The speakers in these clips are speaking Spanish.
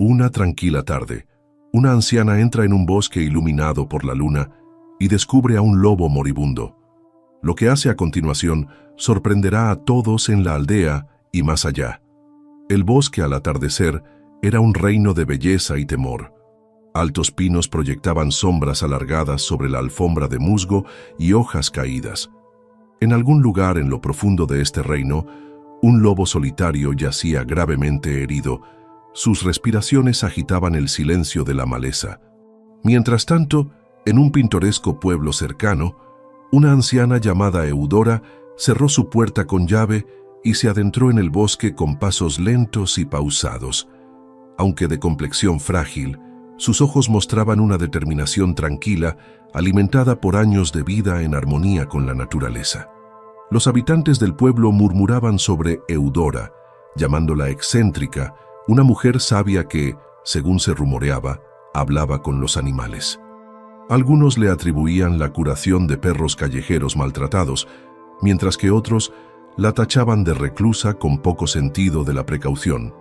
Una tranquila tarde, una anciana entra en un bosque iluminado por la luna y descubre a un lobo moribundo. Lo que hace a continuación sorprenderá a todos en la aldea y más allá. El bosque al atardecer era un reino de belleza y temor. Altos pinos proyectaban sombras alargadas sobre la alfombra de musgo y hojas caídas. En algún lugar en lo profundo de este reino, un lobo solitario yacía gravemente herido. Sus respiraciones agitaban el silencio de la maleza. Mientras tanto, en un pintoresco pueblo cercano, una anciana llamada Eudora cerró su puerta con llave y se adentró en el bosque con pasos lentos y pausados. Aunque de complexión frágil, sus ojos mostraban una determinación tranquila, alimentada por años de vida en armonía con la naturaleza. Los habitantes del pueblo murmuraban sobre Eudora, llamándola excéntrica, una mujer sabia que, según se rumoreaba, hablaba con los animales. Algunos le atribuían la curación de perros callejeros maltratados, mientras que otros la tachaban de reclusa con poco sentido de la precaución.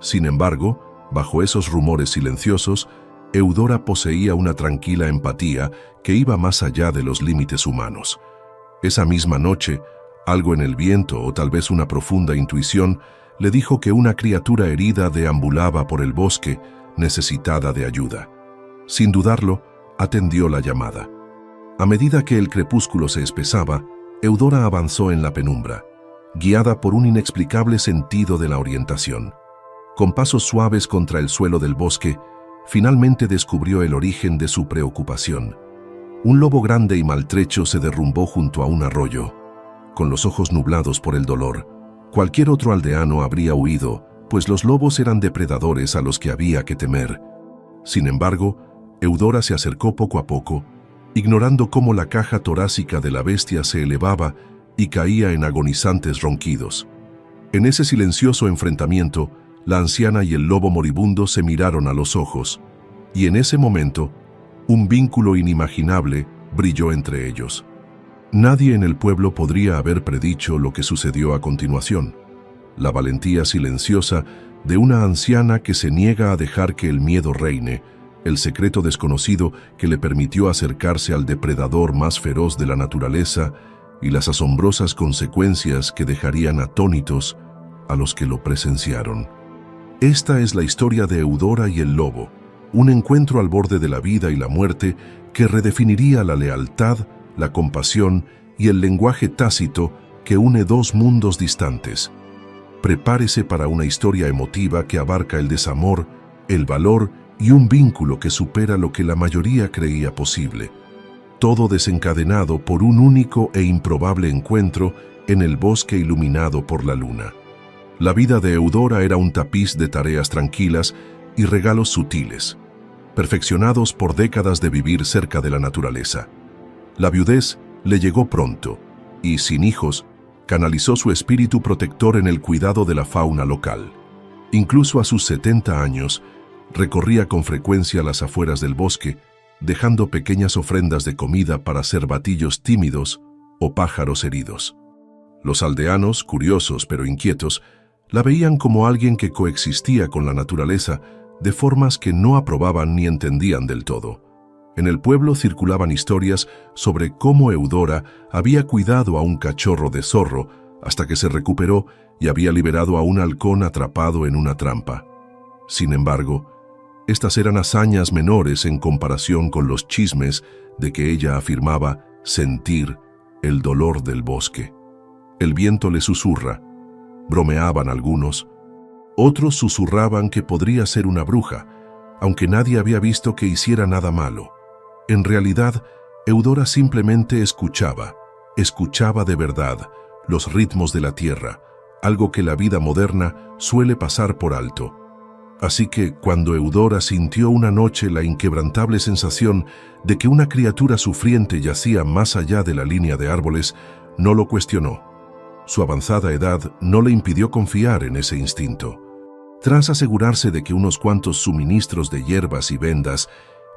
Sin embargo, bajo esos rumores silenciosos, Eudora poseía una tranquila empatía que iba más allá de los límites humanos. Esa misma noche, algo en el viento o tal vez una profunda intuición le dijo que una criatura herida deambulaba por el bosque, necesitada de ayuda. Sin dudarlo, atendió la llamada. A medida que el crepúsculo se espesaba, Eudora avanzó en la penumbra, guiada por un inexplicable sentido de la orientación. Con pasos suaves contra el suelo del bosque, finalmente descubrió el origen de su preocupación. Un lobo grande y maltrecho se derrumbó junto a un arroyo. Con los ojos nublados por el dolor, cualquier otro aldeano habría huido, pues los lobos eran depredadores a los que había que temer. Sin embargo, Eudora se acercó poco a poco, ignorando cómo la caja torácica de la bestia se elevaba y caía en agonizantes ronquidos. En ese silencioso enfrentamiento, la anciana y el lobo moribundo se miraron a los ojos, y en ese momento, un vínculo inimaginable brilló entre ellos. Nadie en el pueblo podría haber predicho lo que sucedió a continuación. La valentía silenciosa de una anciana que se niega a dejar que el miedo reine, el secreto desconocido que le permitió acercarse al depredador más feroz de la naturaleza y las asombrosas consecuencias que dejarían atónitos a los que lo presenciaron. Esta es la historia de Eudora y el lobo, un encuentro al borde de la vida y la muerte que redefiniría la lealtad, la compasión y el lenguaje tácito que une dos mundos distantes. Prepárese para una historia emotiva que abarca el desamor, el valor y un vínculo que supera lo que la mayoría creía posible. Todo desencadenado por un único e improbable encuentro en el bosque iluminado por la luna. La vida de Eudora era un tapiz de tareas tranquilas y regalos sutiles, perfeccionados por décadas de vivir cerca de la naturaleza. La viudez le llegó pronto y, sin hijos, canalizó su espíritu protector en el cuidado de la fauna local. Incluso a sus 70 años, recorría con frecuencia las afueras del bosque, dejando pequeñas ofrendas de comida para cervatillos tímidos o pájaros heridos. Los aldeanos, curiosos pero inquietos, la veían como alguien que coexistía con la naturaleza de formas que no aprobaban ni entendían del todo. En el pueblo circulaban historias sobre cómo Eudora había cuidado a un cachorro de zorro hasta que se recuperó y había liberado a un halcón atrapado en una trampa. Sin embargo, estas eran hazañas menores en comparación con los chismes de que ella afirmaba sentir el dolor del bosque. El viento le susurra, bromeaban algunos. Otros susurraban que podría ser una bruja, aunque nadie había visto que hiciera nada malo. En realidad, Eudora simplemente escuchaba de verdad los ritmos de la tierra, algo que la vida moderna suele pasar por alto. Así que cuando Eudora sintió una noche la inquebrantable sensación de que una criatura sufriente yacía más allá de la línea de árboles, no lo cuestionó. Su avanzada edad no le impidió confiar en ese instinto. Tras asegurarse de que unos cuantos suministros de hierbas y vendas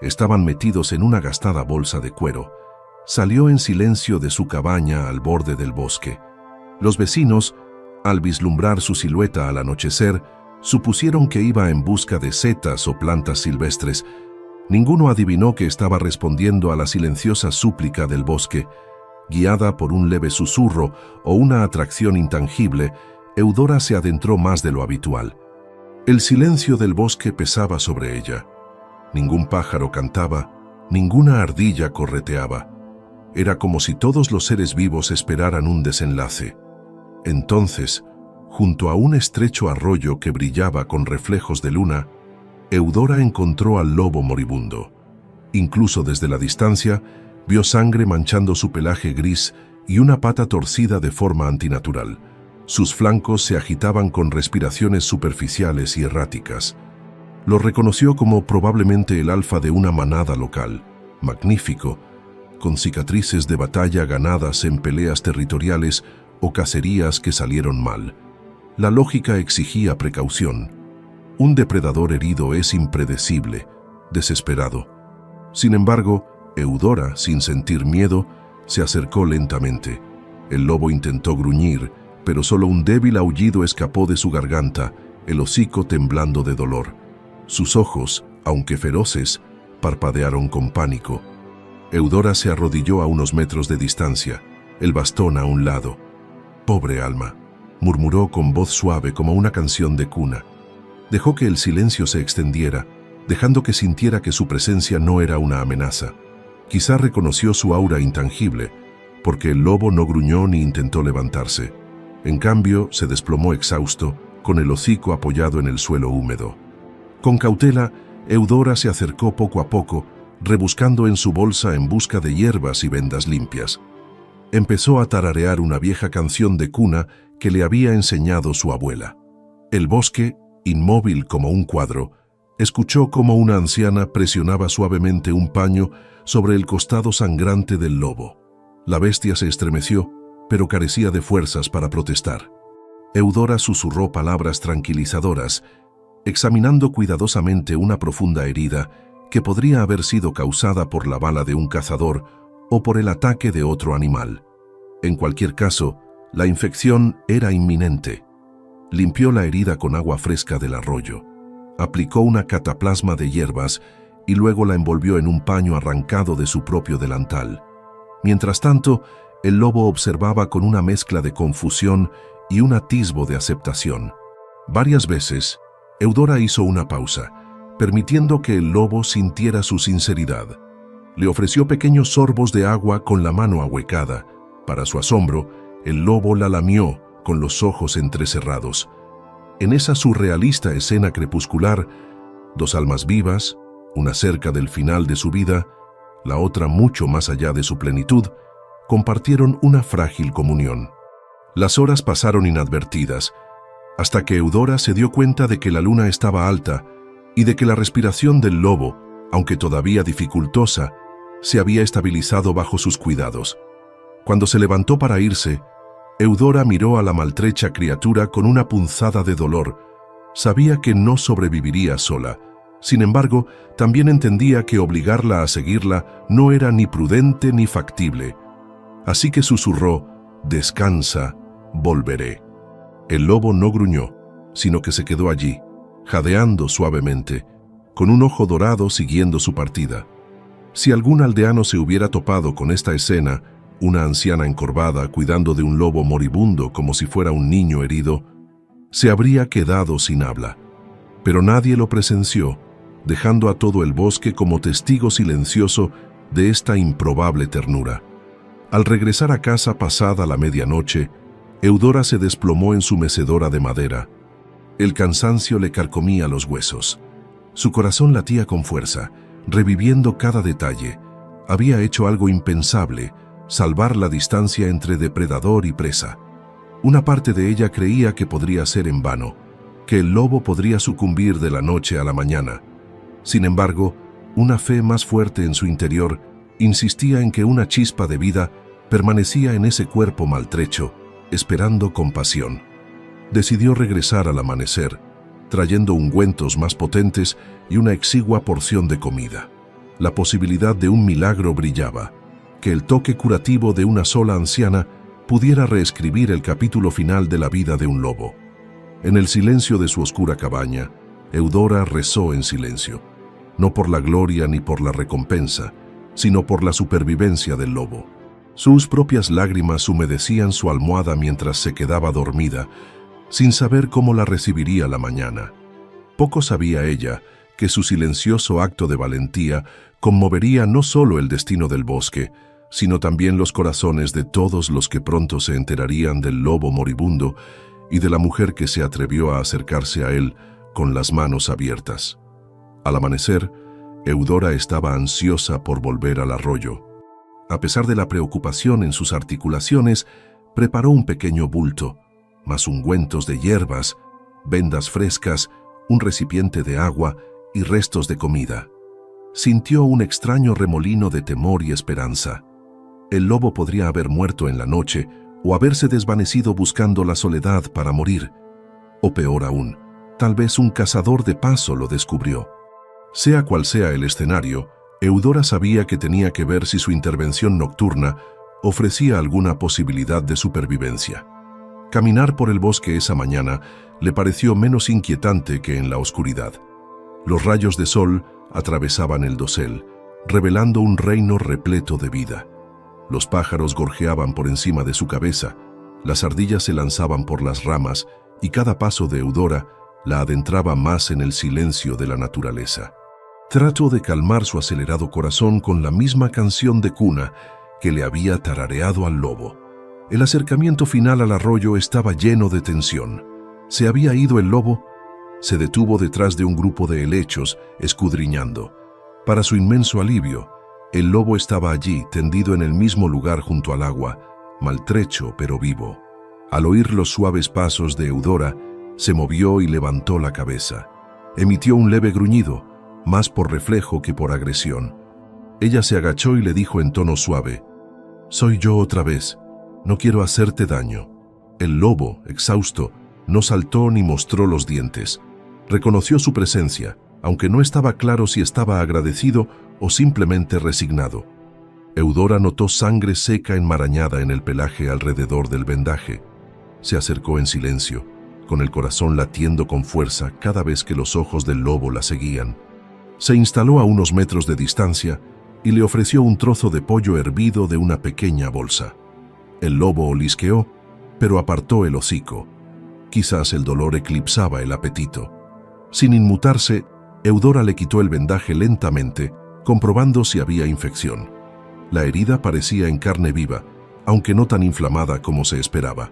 estaban metidos en una gastada bolsa de cuero, salió en silencio de su cabaña al borde del bosque. Los vecinos, al vislumbrar su silueta al anochecer, Supusieron que iba en busca de setas o plantas silvestres. Ninguno adivinó que estaba respondiendo a la silenciosa súplica del bosque. Guiada por un leve susurro o una atracción intangible, Eudora se adentró más de lo habitual. El silencio del bosque pesaba sobre ella. Ningún pájaro cantaba, ninguna ardilla correteaba. Era como si todos los seres vivos esperaran un desenlace. Entonces, junto a un estrecho arroyo que brillaba con reflejos de luna, Eudora encontró al lobo moribundo. Incluso desde la distancia, vio sangre manchando su pelaje gris y una pata torcida de forma antinatural. Sus flancos se agitaban con respiraciones superficiales y erráticas. Lo reconoció como probablemente el alfa de una manada local, magnífico, con cicatrices de batalla ganadas en peleas territoriales o cacerías que salieron mal. La lógica exigía precaución. Un depredador herido es impredecible, desesperado. Sin embargo, Eudora, sin sentir miedo, se acercó lentamente. El lobo intentó gruñir, pero solo un débil aullido escapó de su garganta, el hocico temblando de dolor. Sus ojos, aunque feroces, parpadearon con pánico. Eudora se arrodilló a unos metros de distancia, el bastón a un lado. «Pobre alma», murmuró con voz suave como una canción de cuna. Dejó que el silencio se extendiera, dejando que sintiera que su presencia no era una amenaza. Quizá reconoció su aura intangible, porque el lobo no gruñó ni intentó levantarse. En cambio, se desplomó exhausto, con el hocico apoyado en el suelo húmedo. Con cautela, Eudora se acercó poco a poco, rebuscando en su bolsa en busca de hierbas y vendas limpias. Empezó a tararear una vieja canción de cuna que le había enseñado su abuela. El bosque, inmóvil como un cuadro, escuchó cómo una anciana presionaba suavemente un paño sobre el costado sangrante del lobo. La bestia se estremeció, pero carecía de fuerzas para protestar. Eudora susurró palabras tranquilizadoras, examinando cuidadosamente una profunda herida que podría haber sido causada por la bala de un cazador o por el ataque de otro animal. En cualquier caso, la infección era inminente. Limpió la herida con agua fresca del arroyo, aplicó una cataplasma de hierbas y luego la envolvió en un paño arrancado de su propio delantal. Mientras tanto, el lobo observaba con una mezcla de confusión y un atisbo de aceptación. Varias veces, Eudora hizo una pausa, permitiendo que el lobo sintiera su sinceridad. Le ofreció pequeños sorbos de agua con la mano ahuecada. Para su asombro, el lobo la lamió con los ojos entrecerrados. En esa surrealista escena crepuscular, dos almas vivas, una cerca del final de su vida, la otra mucho más allá de su plenitud, compartieron una frágil comunión. Las horas pasaron inadvertidas, hasta que Eudora se dio cuenta de que la luna estaba alta y de que la respiración del lobo, aunque todavía dificultosa, se había estabilizado bajo sus cuidados. Cuando se levantó para irse, Eudora miró a la maltrecha criatura con una punzada de dolor. Sabía que no sobreviviría sola. Sin embargo, también entendía que obligarla a seguirla no era ni prudente ni factible. Así que susurró: «Descansa, volveré». El lobo no gruñó, sino que se quedó allí, jadeando suavemente, con un ojo dorado siguiendo su partida. Si algún aldeano se hubiera topado con esta escena, una anciana encorvada cuidando de un lobo moribundo como si fuera un niño herido, se habría quedado sin habla. Pero nadie lo presenció, dejando a todo el bosque como testigo silencioso de esta improbable ternura. Al regresar a casa pasada la medianoche, Eudora se desplomó en su mecedora de madera. El cansancio le carcomía los huesos. Su corazón latía con fuerza, reviviendo cada detalle. Había hecho algo impensable: salvar la distancia entre depredador y presa. Una parte de ella creía que podría ser en vano, que el lobo podría sucumbir de la noche a la mañana. Sin embargo, una fe más fuerte en su interior insistía en que una chispa de vida permanecía en ese cuerpo maltrecho, esperando compasión. Decidió regresar al amanecer, trayendo ungüentos más potentes y una exigua porción de comida. La posibilidad de un milagro brillaba, que el toque curativo de una sola anciana pudiera reescribir el capítulo final de la vida de un lobo. En el silencio de su oscura cabaña, Eudora rezó en silencio, no por la gloria ni por la recompensa, sino por la supervivencia del lobo. Sus propias lágrimas humedecían su almohada mientras se quedaba dormida, sin saber cómo la recibiría la mañana. Poco sabía ella que su silencioso acto de valentía conmovería no solo el destino del bosque, sino también los corazones de todos los que pronto se enterarían del lobo moribundo y de la mujer que se atrevió a acercarse a él con las manos abiertas. Al amanecer, Eudora estaba ansiosa por volver al arroyo. A pesar de la preocupación en sus articulaciones, preparó un pequeño bulto, más ungüentos de hierbas, vendas frescas, un recipiente de agua y restos de comida. Sintió un extraño remolino de temor y esperanza. El lobo podría haber muerto en la noche o haberse desvanecido buscando la soledad para morir. O peor aún, tal vez un cazador de paso lo descubrió. Sea cual sea el escenario, Eudora sabía que tenía que ver si su intervención nocturna ofrecía alguna posibilidad de supervivencia. Caminar por el bosque esa mañana le pareció menos inquietante que en la oscuridad. Los rayos de sol atravesaban el dosel, revelando un reino repleto de vida. Los pájaros gorjeaban por encima de su cabeza, las ardillas se lanzaban por las ramas y cada paso de Eudora la adentraba más en el silencio de la naturaleza. Trató de calmar su acelerado corazón con la misma canción de cuna que le había tarareado al lobo. El acercamiento final al arroyo estaba lleno de tensión. ¿Se había ido el lobo? Se detuvo detrás de un grupo de helechos, escudriñando. Para su inmenso alivio, el lobo estaba allí, tendido en el mismo lugar junto al agua, maltrecho pero vivo. Al oír los suaves pasos de Eudora, se movió y levantó la cabeza. Emitió un leve gruñido, más por reflejo que por agresión. Ella se agachó y le dijo en tono suave: «Soy yo otra vez. No quiero hacerte daño». El lobo, exhausto, no saltó ni mostró los dientes. Reconoció su presencia, aunque no estaba claro si estaba agradecido o simplemente resignado. Eudora notó sangre seca enmarañada en el pelaje alrededor del vendaje. Se acercó en silencio, con el corazón latiendo con fuerza cada vez que los ojos del lobo la seguían. Se instaló a unos metros de distancia y le ofreció un trozo de pollo hervido de una pequeña bolsa. El lobo olisqueó, pero apartó el hocico. Quizás el dolor eclipsaba el apetito. Sin inmutarse, Eudora le quitó el vendaje lentamente, comprobando si había infección. La herida parecía en carne viva, aunque no tan inflamada como se esperaba.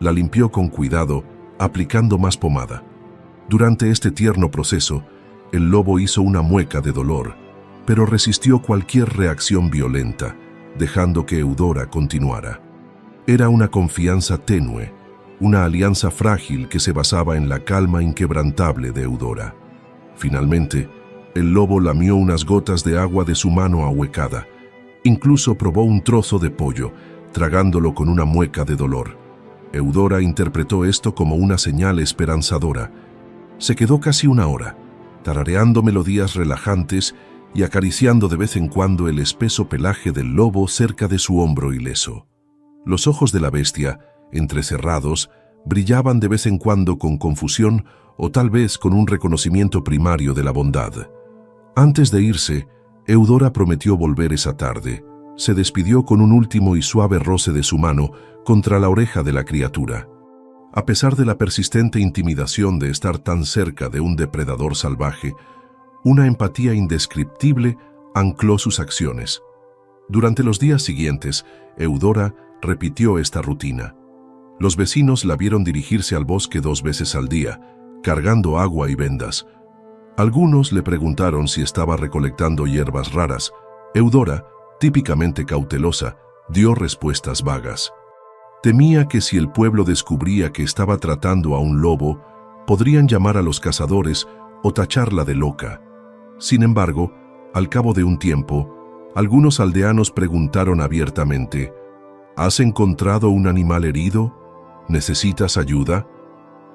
La limpió con cuidado, aplicando más pomada. Durante este tierno proceso, el lobo hizo una mueca de dolor, pero resistió cualquier reacción violenta, dejando que Eudora continuara. Era una confianza tenue, una alianza frágil que se basaba en la calma inquebrantable de Eudora. Finalmente, el lobo lamió unas gotas de agua de su mano ahuecada. Incluso probó un trozo de pollo, tragándolo con una mueca de dolor. Eudora interpretó esto como una señal esperanzadora. Se quedó casi una hora, tarareando melodías relajantes y acariciando de vez en cuando el espeso pelaje del lobo cerca de su hombro ileso. Los ojos de la bestia, entrecerrados, brillaban de vez en cuando con confusión o tal vez con un reconocimiento primario de la bondad. Antes de irse, Eudora prometió volver esa tarde. Se despidió con un último y suave roce de su mano contra la oreja de la criatura. A pesar de la persistente intimidación de estar tan cerca de un depredador salvaje, una empatía indescriptible ancló sus acciones. Durante los días siguientes, Eudora repitió esta rutina. Los vecinos la vieron dirigirse al bosque 2 veces al día, cargando agua y vendas. Algunos le preguntaron si estaba recolectando hierbas raras. Eudora, típicamente cautelosa, dio respuestas vagas. Temía que si el pueblo descubría que estaba tratando a un lobo, podrían llamar a los cazadores o tacharla de loca. Sin embargo, al cabo de un tiempo, algunos aldeanos preguntaron abiertamente: ¿has encontrado un animal herido? ¿Necesitas ayuda?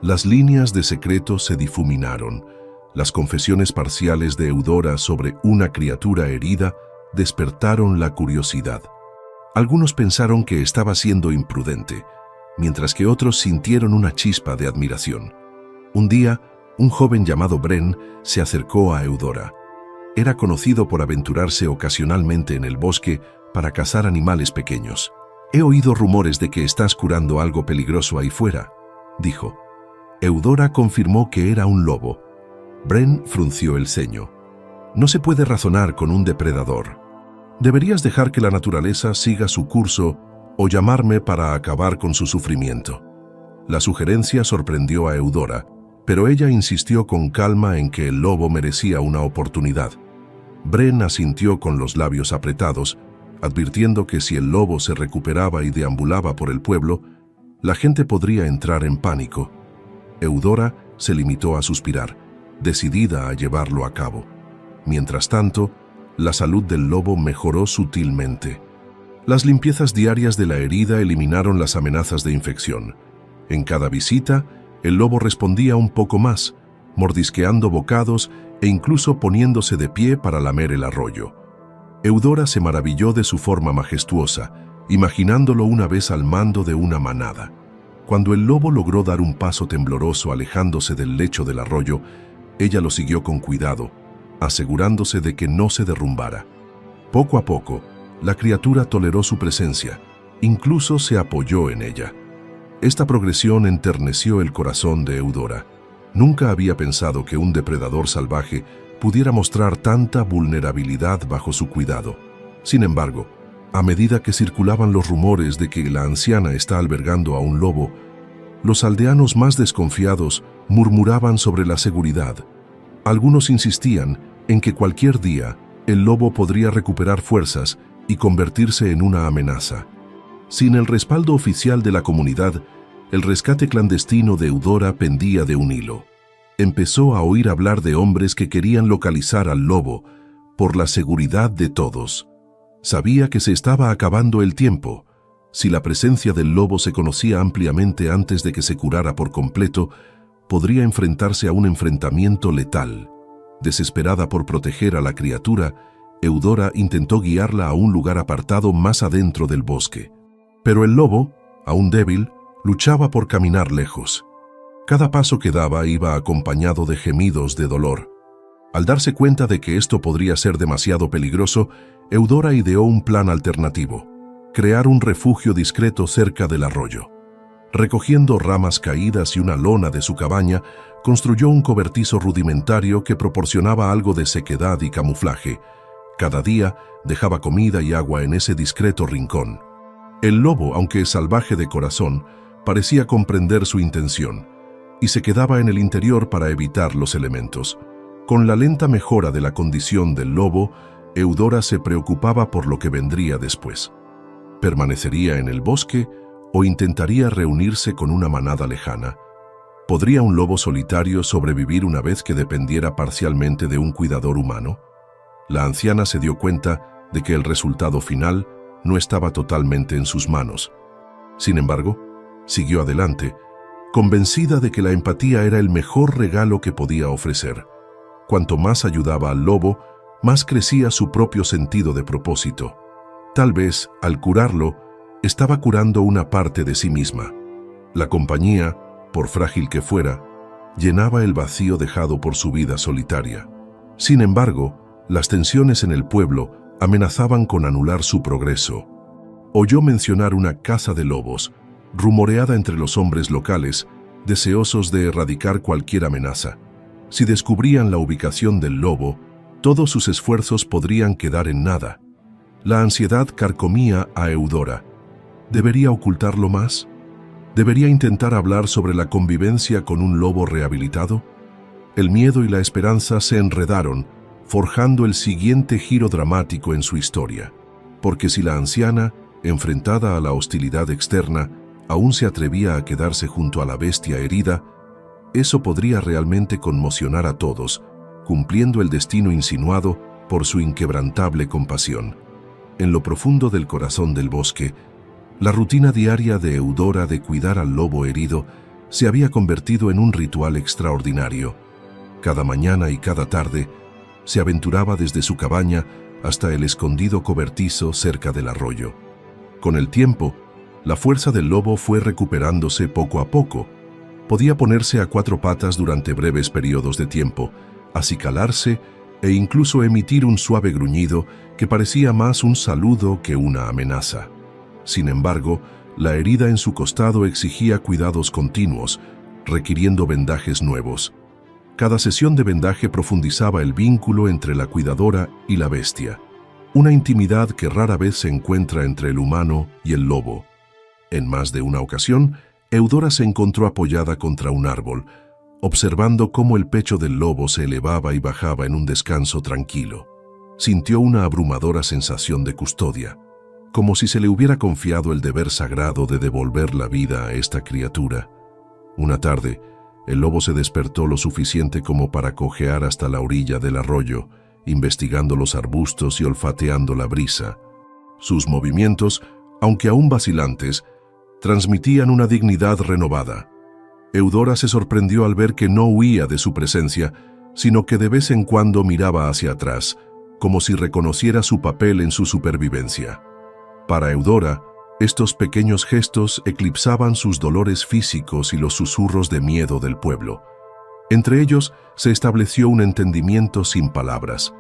Las líneas de secreto se difuminaron. Las confesiones parciales de Eudora sobre una criatura herida despertaron la curiosidad. Algunos pensaron que estaba siendo imprudente, mientras que otros sintieron una chispa de admiración. Un día, un joven llamado Bren se acercó a Eudora. Era conocido por aventurarse ocasionalmente en el bosque para cazar animales pequeños. «He oído rumores de que estás curando algo peligroso ahí fuera», dijo. Eudora confirmó que era un lobo. Bren frunció el ceño. «No se puede razonar con un depredador. Deberías dejar que la naturaleza siga su curso o llamarme para acabar con su sufrimiento». La sugerencia sorprendió a Eudora, pero ella insistió con calma en que el lobo merecía una oportunidad. Bren asintió con los labios apretados, advirtiendo que si el lobo se recuperaba y deambulaba por el pueblo, la gente podría entrar en pánico. Eudora se limitó a suspirar, decidida a llevarlo a cabo. Mientras tanto, la salud del lobo mejoró sutilmente. Las limpiezas diarias de la herida eliminaron las amenazas de infección. En cada visita, el lobo respondía un poco más, mordisqueando bocados e incluso poniéndose de pie para lamer el arroyo. Eudora se maravilló de su forma majestuosa, imaginándolo una vez al mando de una manada. Cuando el lobo logró dar un paso tembloroso alejándose del lecho del arroyo, ella lo siguió con cuidado, asegurándose de que no se derrumbara. Poco a poco, la criatura toleró su presencia, incluso se apoyó en ella. Esta progresión enterneció el corazón de Eudora. Nunca había pensado que un depredador salvaje pudiera mostrar tanta vulnerabilidad bajo su cuidado. Sin embargo, a medida que circulaban los rumores de que la anciana está albergando a un lobo, los aldeanos más desconfiados murmuraban sobre la seguridad. Algunos insistían en que cualquier día el lobo podría recuperar fuerzas y convertirse en una amenaza. Sin el respaldo oficial de la comunidad, el rescate clandestino de Eudora pendía de un hilo. Empezó a oír hablar de hombres que querían localizar al lobo por la seguridad de todos. Sabía que se estaba acabando el tiempo. Si la presencia del lobo se conocía ampliamente antes de que se curara por completo, podría enfrentarse a un enfrentamiento letal. Desesperada por proteger a la criatura, Eudora intentó guiarla a un lugar apartado más adentro del bosque. Pero el lobo, aún débil, luchaba por caminar lejos. Cada paso que daba iba acompañado de gemidos de dolor. Al darse cuenta de que esto podría ser demasiado peligroso, Eudora ideó un plan alternativo: crear un refugio discreto cerca del arroyo. Recogiendo ramas caídas y una lona de su cabaña, construyó un cobertizo rudimentario que proporcionaba algo de sequedad y camuflaje. Cada día dejaba comida y agua en ese discreto rincón. El lobo, aunque salvaje de corazón, parecía comprender su intención y se quedaba en el interior para evitar los elementos. Con la lenta mejora de la condición del lobo, Eudora se preocupaba por lo que vendría después. ¿Permanecería en el bosque o intentaría reunirse con una manada lejana? ¿Podría un lobo solitario sobrevivir una vez que dependiera parcialmente de un cuidador humano? La anciana se dio cuenta de que el resultado final no estaba totalmente en sus manos. Sin embargo, siguió adelante, convencida de que la empatía era el mejor regalo que podía ofrecer. Cuanto más ayudaba al lobo, más crecía su propio sentido de propósito. Tal vez, al curarlo, estaba curando una parte de sí misma. La compañía, por frágil que fuera, llenaba el vacío dejado por su vida solitaria. Sin embargo, las tensiones en el pueblo amenazaban con anular su progreso. Oyó mencionar una caza de lobos, rumoreada entre los hombres locales, deseosos de erradicar cualquier amenaza. Si descubrían la ubicación del lobo, todos sus esfuerzos podrían quedar en nada. La ansiedad carcomía a Eudora. ¿Debería ocultarlo más? ¿Debería intentar hablar sobre la convivencia con un lobo rehabilitado? El miedo y la esperanza se enredaron, forjando el siguiente giro dramático en su historia. Porque si la anciana, enfrentada a la hostilidad externa, aún se atrevía a quedarse junto a la bestia herida, eso podría realmente conmocionar a todos, cumpliendo el destino insinuado por su inquebrantable compasión. En lo profundo del corazón del bosque, la rutina diaria de Eudora de cuidar al lobo herido se había convertido en un ritual extraordinario. Cada mañana y cada tarde, se aventuraba desde su cabaña hasta el escondido cobertizo cerca del arroyo. Con el tiempo, la fuerza del lobo fue recuperándose poco a poco, Podía ponerse a cuatro patas durante breves periodos de tiempo, acicalarse e incluso emitir un suave gruñido que parecía más un saludo que una amenaza. Sin embargo, la herida en su costado exigía cuidados continuos, requiriendo vendajes nuevos. Cada sesión de vendaje profundizaba el vínculo entre la cuidadora y la bestia, una intimidad que rara vez se encuentra entre el humano y el lobo. En más de una ocasión, Eudora se encontró apoyada contra un árbol, observando cómo el pecho del lobo se elevaba y bajaba en un descanso tranquilo. Sintió una abrumadora sensación de custodia, como si se le hubiera confiado el deber sagrado de devolver la vida a esta criatura. Una tarde, el lobo se despertó lo suficiente como para cojear hasta la orilla del arroyo, investigando los arbustos y olfateando la brisa. Sus movimientos, aunque aún vacilantes, transmitían una dignidad renovada. Eudora se sorprendió al ver que no huía de su presencia, sino que de vez en cuando miraba hacia atrás, como si reconociera su papel en su supervivencia. Para Eudora, estos pequeños gestos eclipsaban sus dolores físicos y los susurros de miedo del pueblo. Entre ellos se estableció un entendimiento sin palabras.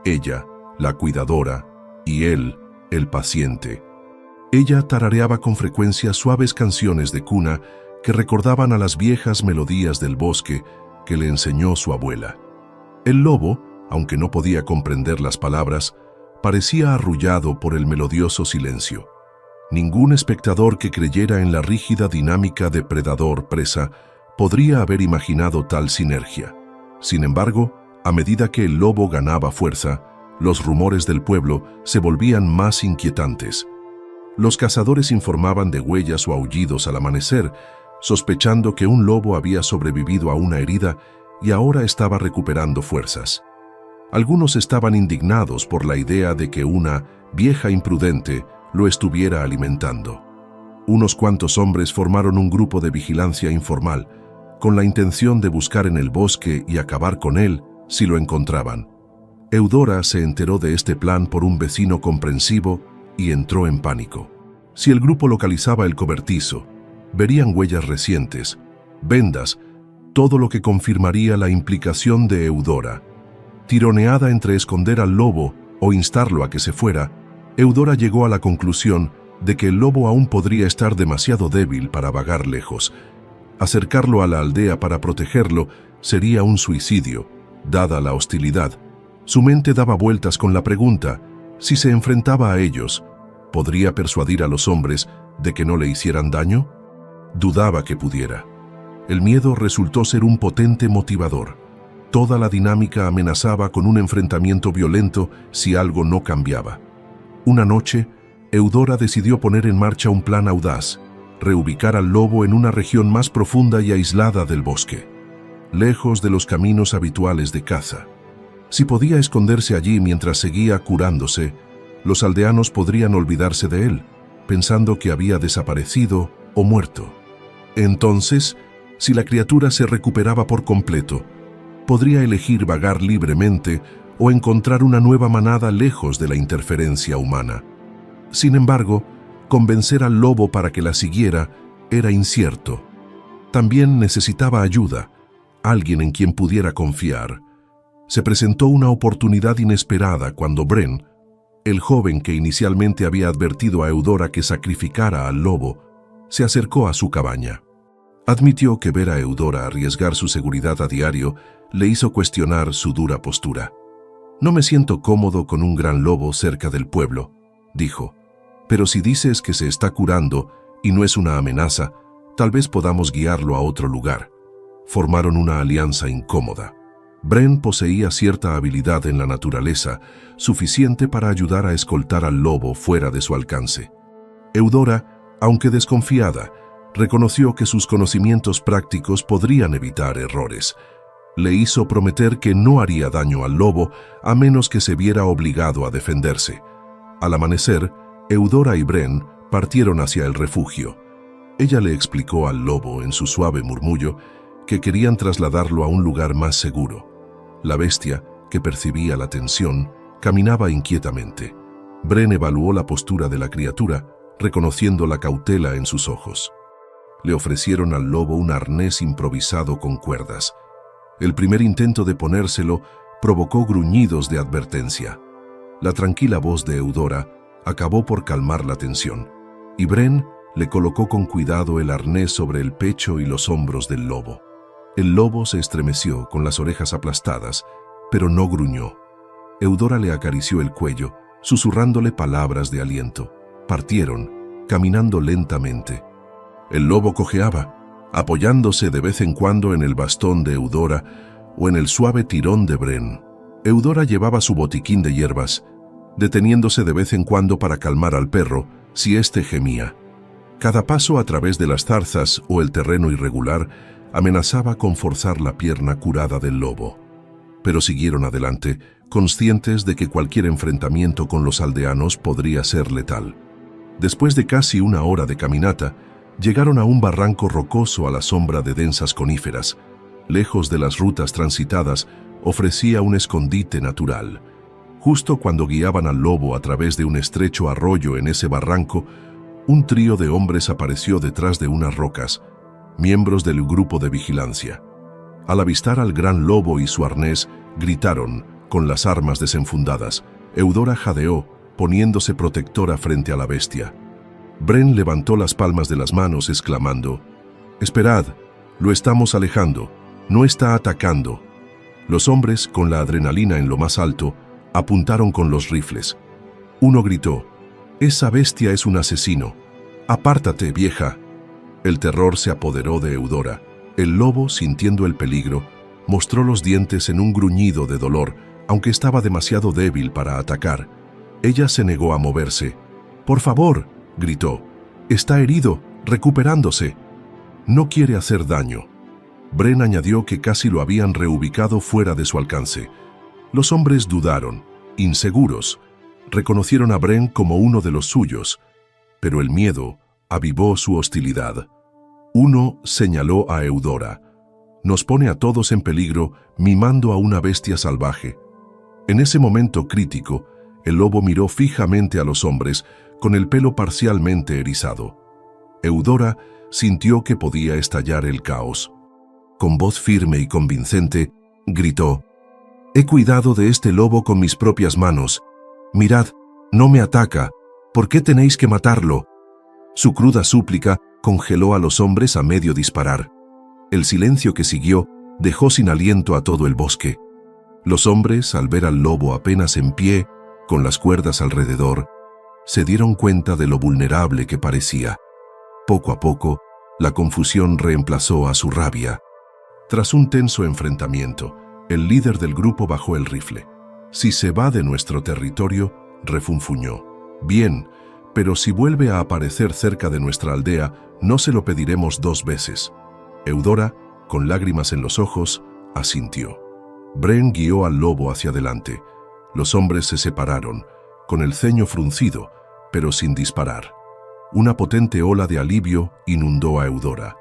Ella, la cuidadora, y él, el paciente. Ella tarareaba con frecuencia suaves canciones de cuna que recordaban a las viejas melodías del bosque que le enseñó su abuela. El lobo, aunque no podía comprender las palabras, parecía arrullado por el melodioso silencio. Ningún espectador que creyera en la rígida dinámica de predador-presa podría haber imaginado tal sinergia. Sin embargo, a medida que el lobo ganaba fuerza, los rumores del pueblo se volvían más inquietantes. Los cazadores informaban de huellas o aullidos al amanecer, sospechando que un lobo había sobrevivido a una herida y ahora estaba recuperando fuerzas. Algunos estaban indignados por la idea de que una vieja imprudente lo estuviera alimentando. Unos cuantos hombres formaron un grupo de vigilancia informal, con la intención de buscar en el bosque y acabar con él si lo encontraban. Eudora se enteró de este plan por un vecino comprensivo y entró en pánico. Si el grupo localizaba el cobertizo, verían huellas recientes, vendas, todo lo que confirmaría la implicación de Eudora. Tironeada entre esconder al lobo o instarlo a que se fuera, Eudora llegó a la conclusión de que el lobo aún podría estar demasiado débil para vagar lejos. Acercarlo a la aldea para protegerlo sería un suicidio, dada la hostilidad. Su mente daba vueltas con la pregunta: si se enfrentaba a ellos, ¿podría persuadir a los hombres de que no le hicieran daño? Dudaba que pudiera. El miedo resultó ser un potente motivador. Toda la dinámica amenazaba con un enfrentamiento violento si algo no cambiaba. Una noche, Eudora decidió poner en marcha un plan audaz: reubicar al lobo en una región más profunda y aislada del bosque, lejos de los caminos habituales de caza. Si podía esconderse allí mientras seguía curándose, los aldeanos podrían olvidarse de él, pensando que había desaparecido o muerto. Entonces, si la criatura se recuperaba por completo, podría elegir vagar libremente o encontrar una nueva manada lejos de la interferencia humana. Sin embargo, convencer al lobo para que la siguiera era incierto. También necesitaba ayuda, alguien en quien pudiera confiar. Se presentó una oportunidad inesperada cuando Bren, el joven que inicialmente había advertido a Eudora que sacrificara al lobo, se acercó a su cabaña. Admitió que ver a Eudora arriesgar su seguridad a diario le hizo cuestionar su dura postura. «No me siento cómodo con un gran lobo cerca del pueblo», dijo. «Pero si dices que se está curando y no es una amenaza, tal vez podamos guiarlo a otro lugar». Formaron una alianza incómoda. Bren poseía cierta habilidad en la naturaleza, suficiente para ayudar a escoltar al lobo fuera de su alcance. Eudora, aunque desconfiada, reconoció que sus conocimientos prácticos podrían evitar errores. Le hizo prometer que no haría daño al lobo a menos que se viera obligado a defenderse. Al amanecer, Eudora y Bren partieron hacia el refugio. Ella le explicó al lobo en su suave murmullo que querían trasladarlo a un lugar más seguro. La bestia, que percibía la tensión, caminaba inquietamente. Bren evaluó la postura de la criatura, reconociendo la cautela en sus ojos. Le ofrecieron al lobo un arnés improvisado con cuerdas. El primer intento de ponérselo provocó gruñidos de advertencia. La tranquila voz de Eudora acabó por calmar la tensión, y Bren le colocó con cuidado el arnés sobre el pecho y los hombros del lobo. El lobo se estremeció con las orejas aplastadas, pero no gruñó. Eudora le acarició el cuello, susurrándole palabras de aliento. Partieron, caminando lentamente. El lobo cojeaba, apoyándose de vez en cuando en el bastón de Eudora o en el suave tirón de Bren. Eudora llevaba su botiquín de hierbas, deteniéndose de vez en cuando para calmar al perro si éste gemía. Cada paso a través de las zarzas o el terreno irregular amenazaba con forzar la pierna curada del lobo. Pero siguieron adelante, conscientes de que cualquier enfrentamiento con los aldeanos podría ser letal. Después de casi una hora de caminata, llegaron a un barranco rocoso a la sombra de densas coníferas. Lejos de las rutas transitadas, ofrecía un escondite natural. Justo cuando guiaban al lobo a través de un estrecho arroyo en ese barranco, un trío de hombres apareció detrás de unas rocas, miembros del grupo de vigilancia. Al avistar al gran lobo y su arnés, gritaron, con las armas desenfundadas. Eudora jadeó, poniéndose protectora frente a la bestia. Bren levantó las palmas de las manos, exclamando: «Esperad, lo estamos alejando, no está atacando». Los hombres, con la adrenalina en lo más alto, apuntaron con los rifles. Uno gritó: «Esa bestia es un asesino. Apártate, vieja». El terror se apoderó de Eudora. El lobo, sintiendo el peligro, mostró los dientes en un gruñido de dolor, aunque estaba demasiado débil para atacar. Ella se negó a moverse. «Por favor», gritó, «está herido, recuperándose. No quiere hacer daño». Bren añadió que casi lo habían reubicado fuera de su alcance. Los hombres dudaron, inseguros. Reconocieron a Bren como uno de los suyos, pero el miedo avivó su hostilidad. Uno señaló a Eudora: «Nos pone a todos en peligro mimando a una bestia salvaje». En ese momento crítico, el lobo miró fijamente a los hombres con el pelo parcialmente erizado. Eudora sintió que podía estallar el caos. Con voz firme y convincente, gritó: «He cuidado de este lobo con mis propias manos. Mirad, no me ataca. ¿Por qué tenéis que matarlo?». Su cruda súplica congeló a los hombres a medio disparar. El silencio que siguió dejó sin aliento a todo el bosque. Los hombres, al ver al lobo apenas en pie, con las cuerdas alrededor, se dieron cuenta de lo vulnerable que parecía. Poco a poco, la confusión reemplazó a su rabia. Tras un tenso enfrentamiento, el líder del grupo bajó el rifle. «Si se va de nuestro territorio», refunfuñó, «bien, pero si vuelve a aparecer cerca de nuestra aldea, no se lo pediremos 2 veces». Eudora, con lágrimas en los ojos, asintió. Bren guió al lobo hacia adelante. Los hombres se separaron, con el ceño fruncido, pero sin disparar. Una potente ola de alivio inundó a Eudora.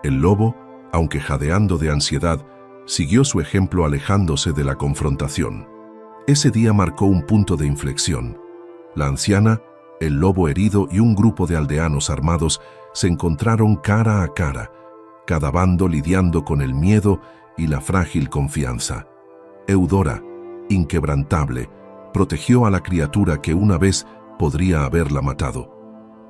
El lobo, aunque jadeando de ansiedad, siguió su ejemplo alejándose de la confrontación. Ese día marcó un punto de inflexión. La anciana, el lobo herido y un grupo de aldeanos armados se encontraron cara a cara, cada bando lidiando con el miedo y la frágil confianza. Eudora, inquebrantable, protegió a la criatura que una vez podría haberla matado.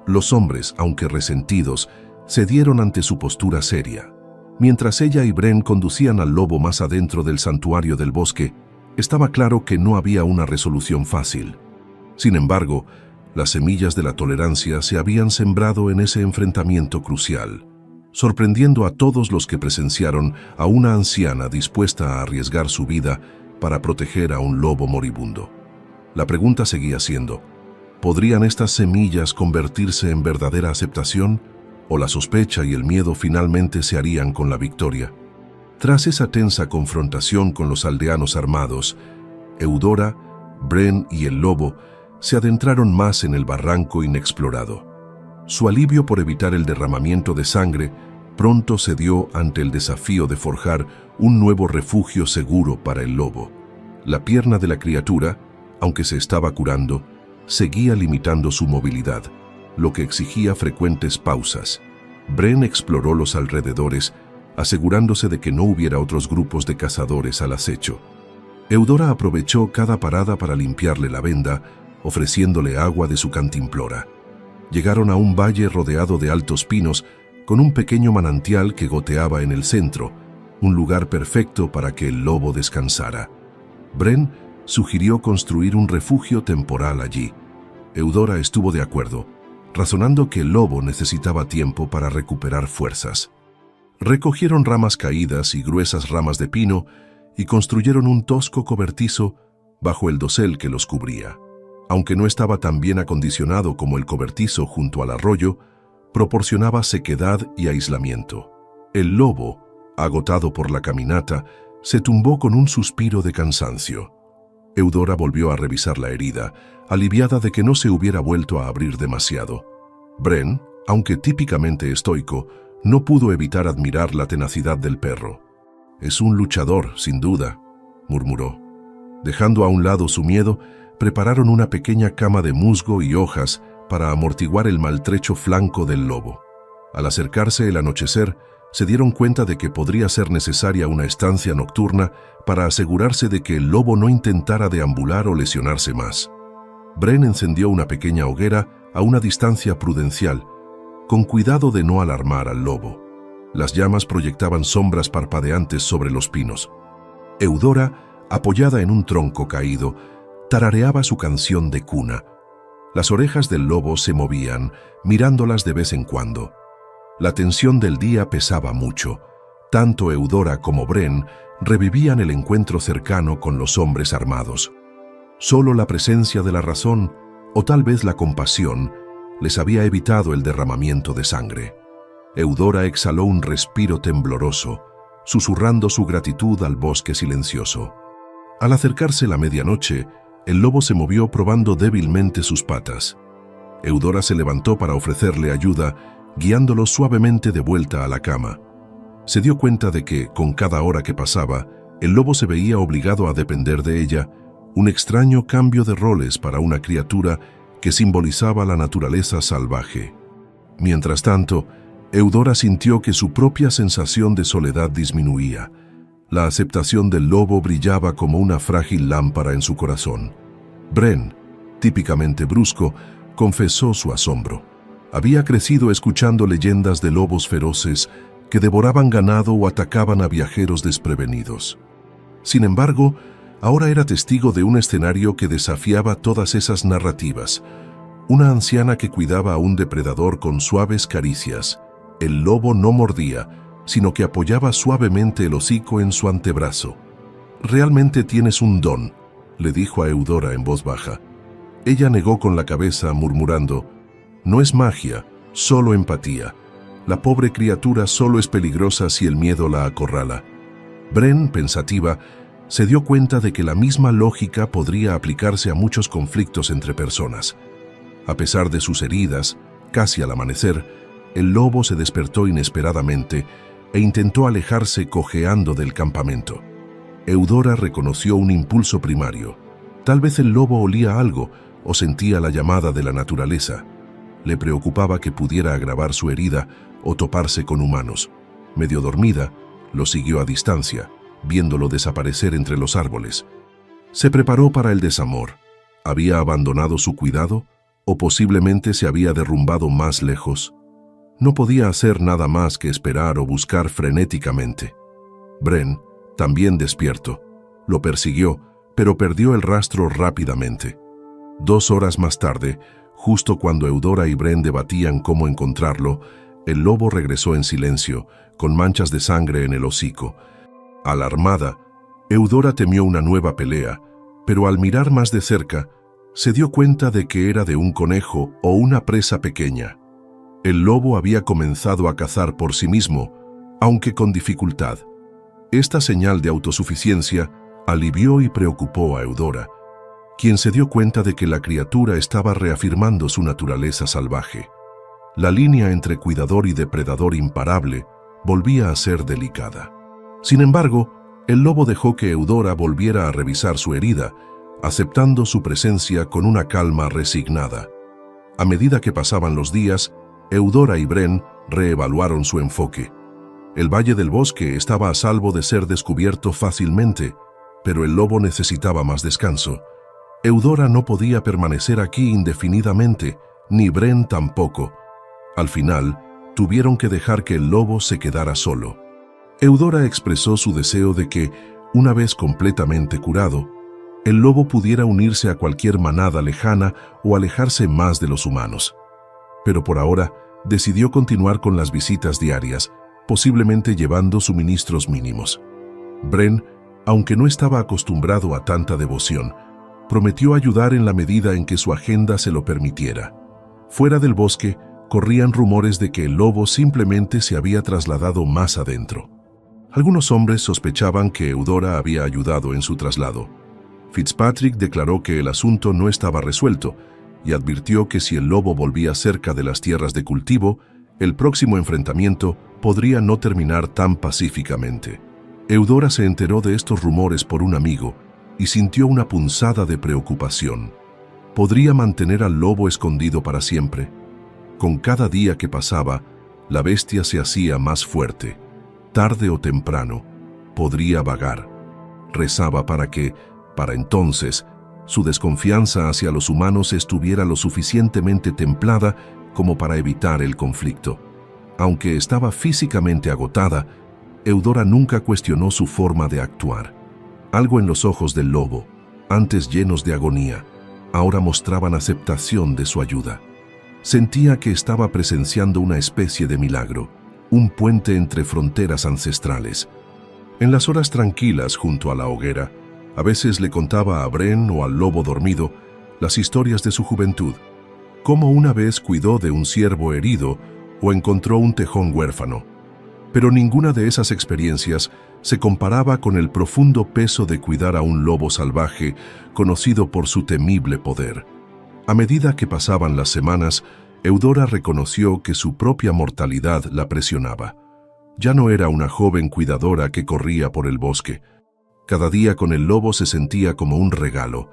Los hombres, aunque resentidos, cedieron ante su postura seria. Mientras ella y Bren conducían al lobo más adentro del santuario del bosque, estaba claro que no había una resolución fácil. Sin embargo, las semillas de la tolerancia se habían sembrado en ese enfrentamiento crucial, sorprendiendo a todos los que presenciaron a una anciana dispuesta a arriesgar su vida para proteger a un lobo moribundo. La pregunta seguía siendo: ¿podrían estas semillas convertirse en verdadera aceptación? ¿O la sospecha y el miedo finalmente se harían con la victoria? Tras esa tensa confrontación con los aldeanos armados, Eudora, Bren y el lobo se adentraron más en el barranco inexplorado. Su alivio por evitar el derramamiento de sangre pronto cedió ante el desafío de forjar un nuevo refugio seguro para el lobo. La pierna de la criatura, aunque se estaba curando, seguía limitando su movilidad, lo que exigía frecuentes pausas. Bren exploró los alrededores, asegurándose de que no hubiera otros grupos de cazadores al acecho. Eudora aprovechó cada parada para limpiarle la venda, ofreciéndole agua de su cantimplora. Llegaron a un valle rodeado de altos pinos, con un pequeño manantial que goteaba en el centro, un lugar perfecto para que el lobo descansara. Bren sugirió construir un refugio temporal allí. Eudora estuvo de acuerdo, razonando que el lobo necesitaba tiempo para recuperar fuerzas. Recogieron ramas caídas y gruesas ramas de pino y construyeron un tosco cobertizo bajo el dosel que los cubría. Aunque no estaba tan bien acondicionado como el cobertizo junto al arroyo, proporcionaba sequedad y aislamiento. El lobo, agotado por la caminata, se tumbó con un suspiro de cansancio. Eudora volvió a revisar la herida, aliviada de que no se hubiera vuelto a abrir demasiado. Bren, aunque típicamente estoico, no pudo evitar admirar la tenacidad del perro. «Es un luchador, sin duda», murmuró. Dejando a un lado su miedo, prepararon una pequeña cama de musgo y hojas para amortiguar el maltrecho flanco del lobo. Al acercarse el anochecer, se dieron cuenta de que podría ser necesaria una estancia nocturna para asegurarse de que el lobo no intentara deambular o lesionarse más. Bren encendió una pequeña hoguera a una distancia prudencial, con cuidado de no alarmar al lobo. Las llamas proyectaban sombras parpadeantes sobre los pinos. Eudora, apoyada en un tronco caído, tarareaba su canción de cuna. Las orejas del lobo se movían, mirándolas de vez en cuando. La tensión del día pesaba mucho. Tanto Eudora como Bren revivían el encuentro cercano con los hombres armados. Solo la presencia de la razón, o tal vez la compasión, les había evitado el derramamiento de sangre. Eudora exhaló un respiro tembloroso, susurrando su gratitud al bosque silencioso. Al acercarse la medianoche, el lobo se movió probando débilmente sus patas. Eudora se levantó para ofrecerle ayuda, guiándolo suavemente de vuelta a la cama. Se dio cuenta de que, con cada hora que pasaba, el lobo se veía obligado a depender de ella, un extraño cambio de roles para una criatura que simbolizaba la naturaleza salvaje. Mientras tanto, Eudora sintió que su propia sensación de soledad disminuía. La aceptación del lobo brillaba como una frágil lámpara en su corazón. Bren, típicamente brusco, confesó su asombro. Había crecido escuchando leyendas de lobos feroces que devoraban ganado o atacaban a viajeros desprevenidos. Sin embargo, ahora era testigo de un escenario que desafiaba todas esas narrativas. Una anciana que cuidaba a un depredador con suaves caricias. El lobo no mordía, sino que apoyaba suavemente el hocico en su antebrazo. «Realmente tienes un don», le dijo a Eudora en voz baja. Ella negó con la cabeza, murmurando: «No es magia, solo empatía. La pobre criatura solo es peligrosa si el miedo la acorrala». Bren, pensativa, se dio cuenta de que la misma lógica podría aplicarse a muchos conflictos entre personas. A pesar de sus heridas, casi al amanecer, el lobo se despertó inesperadamente e intentó alejarse cojeando del campamento. Eudora reconoció un impulso primario. Tal vez el lobo olía algo o sentía la llamada de la naturaleza. Le preocupaba que pudiera agravar su herida o toparse con humanos. Medio dormida, lo siguió a distancia, viéndolo desaparecer entre los árboles. Se preparó para el desamor. ¿Había abandonado su cuidado o posiblemente se había derrumbado más lejos? No podía hacer nada más que esperar o buscar frenéticamente. Bren, también despierto, lo persiguió, pero perdió el rastro rápidamente. 2 horas más tarde, justo cuando Eudora y Bren debatían cómo encontrarlo, el lobo regresó en silencio, con manchas de sangre en el hocico. Alarmada, Eudora temió una nueva pelea, pero al mirar más de cerca, se dio cuenta de que era de un conejo o una presa pequeña. El lobo había comenzado a cazar por sí mismo, aunque con dificultad. Esta señal de autosuficiencia alivió y preocupó a Eudora, quien se dio cuenta de que la criatura estaba reafirmando su naturaleza salvaje. La línea entre cuidador y depredador imparable volvía a ser delicada. Sin embargo, el lobo dejó que Eudora volviera a revisar su herida, aceptando su presencia con una calma resignada. A medida que pasaban los días, Eudora y Bren reevaluaron su enfoque. El Valle del Bosque estaba a salvo de ser descubierto fácilmente, pero el lobo necesitaba más descanso. Eudora no podía permanecer aquí indefinidamente, ni Bren tampoco. Al final, tuvieron que dejar que el lobo se quedara solo. Eudora expresó su deseo de que, una vez completamente curado, el lobo pudiera unirse a cualquier manada lejana o alejarse más de los humanos. Pero por ahora, decidió continuar con las visitas diarias, posiblemente llevando suministros mínimos. Bren, aunque no estaba acostumbrado a tanta devoción, prometió ayudar en la medida en que su agenda se lo permitiera. Fuera del bosque, corrían rumores de que el lobo simplemente se había trasladado más adentro. Algunos hombres sospechaban que Eudora había ayudado en su traslado. Fitzpatrick declaró que el asunto no estaba resuelto y advirtió que si el lobo volvía cerca de las tierras de cultivo, el próximo enfrentamiento podría no terminar tan pacíficamente. Eudora se enteró de estos rumores por un amigo y sintió una punzada de preocupación. ¿Podría mantener al lobo escondido para siempre? Con cada día que pasaba, la bestia se hacía más fuerte. Tarde o temprano, podría vagar. Rezaba para que, para entonces, su desconfianza hacia los humanos estuviera lo suficientemente templada como para evitar el conflicto. Aunque estaba físicamente agotada, Eudora nunca cuestionó su forma de actuar. Algo en los ojos del lobo, antes llenos de agonía, ahora mostraban aceptación de su ayuda. Sentía que estaba presenciando una especie de milagro, un puente entre fronteras ancestrales. En las horas tranquilas junto a la hoguera, a veces le contaba a Bren o al lobo dormido las historias de su juventud, cómo una vez cuidó de un ciervo herido o encontró un tejón huérfano. Pero ninguna de esas experiencias se comparaba con el profundo peso de cuidar a un lobo salvaje conocido por su temible poder. A medida que pasaban las semanas, Eudora reconoció que su propia mortalidad la presionaba. Ya no era una joven cuidadora que corría por el bosque. Cada día con el lobo se sentía como un regalo,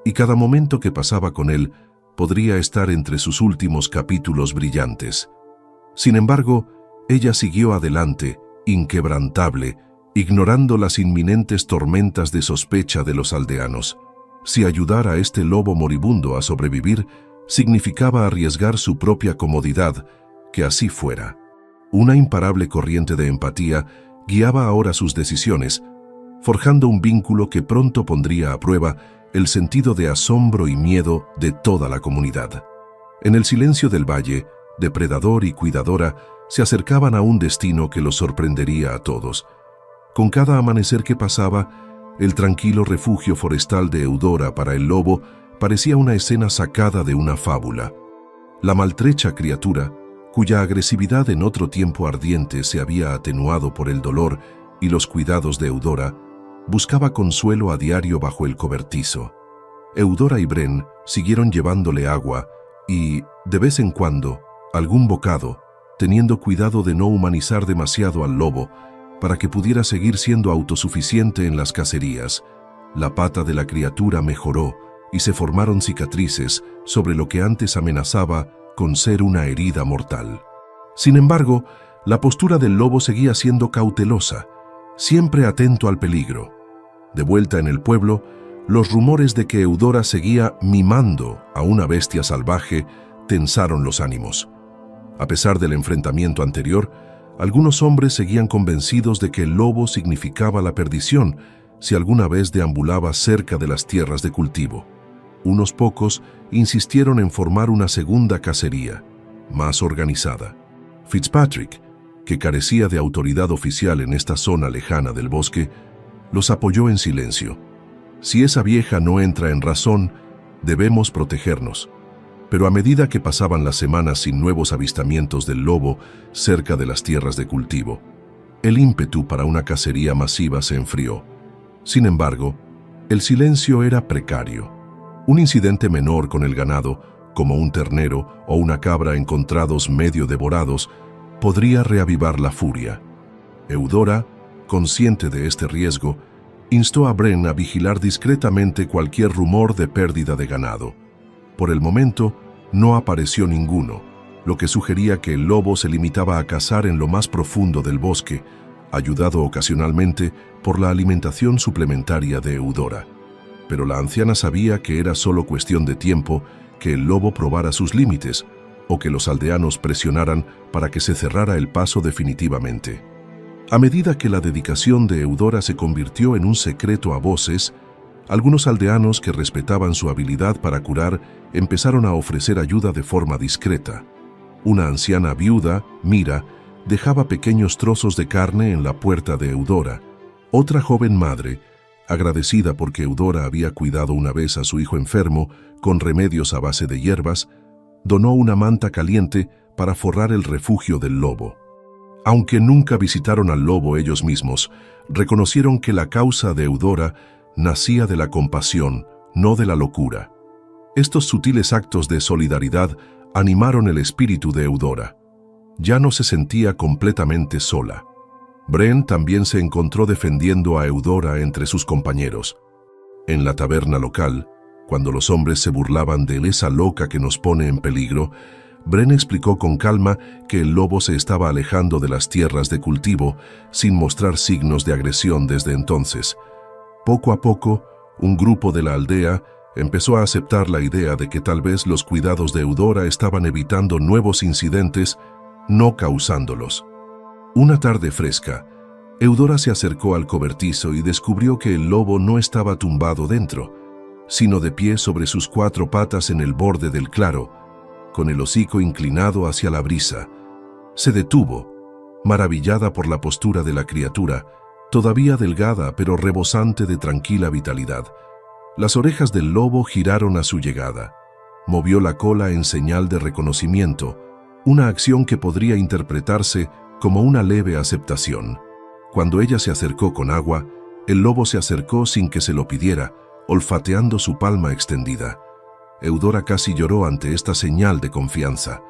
y cada momento que pasaba con él podría estar entre sus últimos capítulos brillantes. Sin embargo, ella siguió adelante, inquebrantable, ignorando las inminentes tormentas de sospecha de los aldeanos. Si ayudar a este lobo moribundo a sobrevivir significaba arriesgar su propia comodidad, que así fuera. Una imparable corriente de empatía guiaba ahora sus decisiones, forjando un vínculo que pronto pondría a prueba el sentido de asombro y miedo de toda la comunidad. En el silencio del valle, depredador y cuidadora se acercaban a un destino que los sorprendería a todos. Con cada amanecer que pasaba, el tranquilo refugio forestal de Eudora para el lobo parecía una escena sacada de una fábula. La maltrecha criatura, cuya agresividad en otro tiempo ardiente se había atenuado por el dolor y los cuidados de Eudora, buscaba consuelo a diario bajo el cobertizo. Eudora y Bren siguieron llevándole agua y, de vez en cuando, algún bocado, teniendo cuidado de no humanizar demasiado al lobo para que pudiera seguir siendo autosuficiente en las cacerías. La pata de la criatura mejoró y se formaron cicatrices sobre lo que antes amenazaba con ser una herida mortal. Sin embargo, la postura del lobo seguía siendo cautelosa, siempre atento al peligro. De vuelta en el pueblo, los rumores de que Eudora seguía mimando a una bestia salvaje tensaron los ánimos. A pesar del enfrentamiento anterior, algunos hombres seguían convencidos de que el lobo significaba la perdición si alguna vez deambulaba cerca de las tierras de cultivo. Unos pocos insistieron en formar una segunda cacería, más organizada. Fitzpatrick, que carecía de autoridad oficial en esta zona lejana del bosque, los apoyó en silencio. Si esa vieja no entra en razón, debemos protegernos. Pero a medida que pasaban las semanas sin nuevos avistamientos del lobo cerca de las tierras de cultivo, el ímpetu para una cacería masiva se enfrió. Sin embargo, el silencio era precario. Un incidente menor con el ganado, como un ternero o una cabra encontrados medio devorados, podría reavivar la furia. Eudora, consciente de este riesgo, instó a Bren a vigilar discretamente cualquier rumor de pérdida de ganado. Por el momento, no apareció ninguno, lo que sugería que el lobo se limitaba a cazar en lo más profundo del bosque, ayudado ocasionalmente por la alimentación suplementaria de Eudora. Pero la anciana sabía que era solo cuestión de tiempo que el lobo probara sus límites o que los aldeanos presionaran para que se cerrara el paso definitivamente. A medida que la dedicación de Eudora se convirtió en un secreto a voces, algunos aldeanos que respetaban su habilidad para curar empezaron a ofrecer ayuda de forma discreta. Una anciana viuda, Mira, dejaba pequeños trozos de carne en la puerta de Eudora. Otra joven madre, agradecida porque Eudora había cuidado una vez a su hijo enfermo con remedios a base de hierbas, donó una manta caliente para forrar el refugio del lobo. Aunque nunca visitaron al lobo ellos mismos, reconocieron que la causa de Eudora nacía de la compasión, no de la locura. Estos sutiles actos de solidaridad animaron el espíritu de Eudora. Ya no se sentía completamente sola. Bren también se encontró defendiendo a Eudora entre sus compañeros. En la taberna local, cuando los hombres se burlaban de esa loca que nos pone en peligro, Bren explicó con calma que el lobo se estaba alejando de las tierras de cultivo sin mostrar signos de agresión desde entonces. Poco a poco, un grupo de la aldea empezó a aceptar la idea de que tal vez los cuidados de Eudora estaban evitando nuevos incidentes, no causándolos. Una tarde fresca, Eudora se acercó al cobertizo y descubrió que el lobo no estaba tumbado dentro, sino de pie sobre sus 4 patas en el borde del claro, con el hocico inclinado hacia la brisa. Se detuvo, maravillada por la postura de la criatura, todavía delgada pero rebosante de tranquila vitalidad. Las orejas del lobo giraron a su llegada. Movió la cola en señal de reconocimiento, una acción que podría interpretarse como una leve aceptación. Cuando ella se acercó con agua, el lobo se acercó sin que se lo pidiera, olfateando su palma extendida. Eudora casi lloró ante esta señal de confianza.